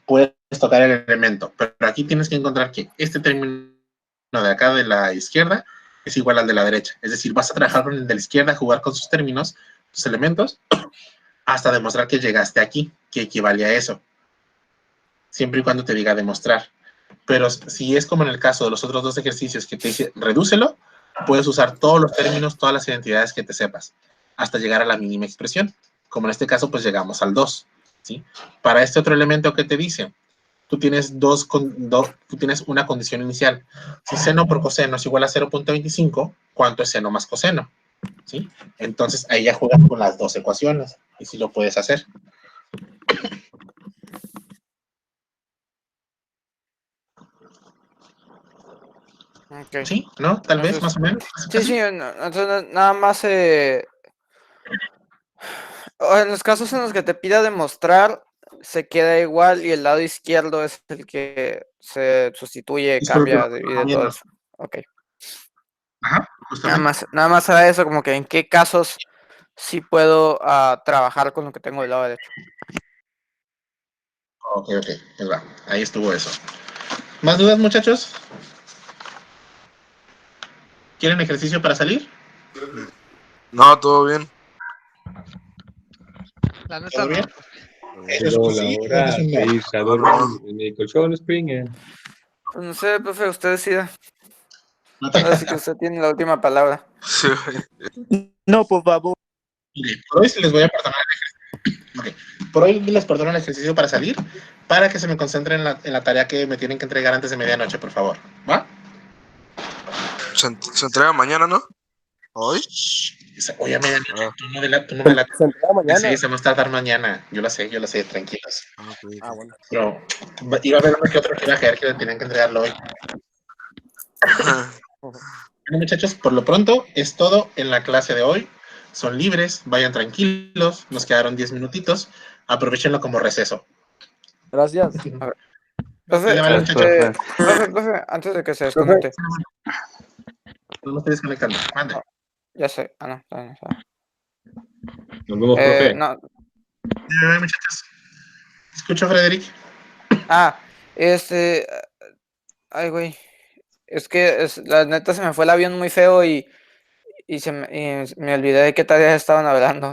puedes tocar el elemento. Pero aquí tienes que encontrar que este término de acá de la izquierda es igual al de la derecha. Es decir, vas a trabajar con el de la izquierda, jugar con sus términos, sus elementos, hasta demostrar que llegaste aquí, que equivale a eso. Siempre y cuando te diga demostrar. Pero si es como en el caso de los otros dos ejercicios que te dice redúcelo, puedes usar todos los términos, todas las identidades que te sepas, hasta llegar a la mínima expresión. Como en este caso, pues llegamos al 2. ¿Sí? Para este otro elemento que te dice, tú tienes una condición inicial. Si seno por coseno es igual a 0.25, ¿cuánto es seno más coseno? ¿Sí? Entonces ahí ya juegas con las dos ecuaciones y si lo puedes hacer. Okay. ¿Sí? ¿No? Tal Entonces, vez, más o menos. sí, entonces nada más en los casos en los que te pida demostrar, se queda igual y el lado izquierdo es el que se sustituye, cambia, divide todo eso. Ok. Ajá, justamente. Nada más era eso, como que en qué casos sí puedo trabajar con lo que tengo del lado derecho. Ok, ahí va. Ahí estuvo eso. ¿Más dudas, muchachos? ¿Quieren ejercicio para salir? No, todo bien. La neta ¿Todo no. bien? Llegó la hora de irse a dormir en el colchón Springer. Pues no sé, profe, usted decida. Así que usted tiene la última palabra. Sí, güey. No, por favor. Por hoy sí les voy a perdonar el ejercicio. Okay. Por hoy les perdono el ejercicio para salir, para que se me concentren en la tarea que me tienen que entregar antes de medianoche, por favor. ¿Va? Se entrega mañana, ¿no? ¿Hoy? Hoy a medianoche. Ah. Tú no me la... Se entrega mañana. Sí, se nos va a tardar mañana. Yo lo sé, tranquilos. Okay. Bueno. Pero iba a haber uno que otro que iba a caer que tenían que entregarlo hoy. Bueno, muchachos, por lo pronto es todo en la clase de hoy. Son libres, vayan tranquilos, nos quedaron 10 minutitos, aprovechenlo como receso. Gracias. Profe, Vale, muchachos. profe, antes de que se desconecte. No me estoy desconectando. Mande. Ya sé. No, está. Nos vemos, profe. No. Muchachos. Escucho, Frederic. Ay, güey. Es que la neta se me fue el avión muy feo y me olvidé de qué tareas estaban hablando.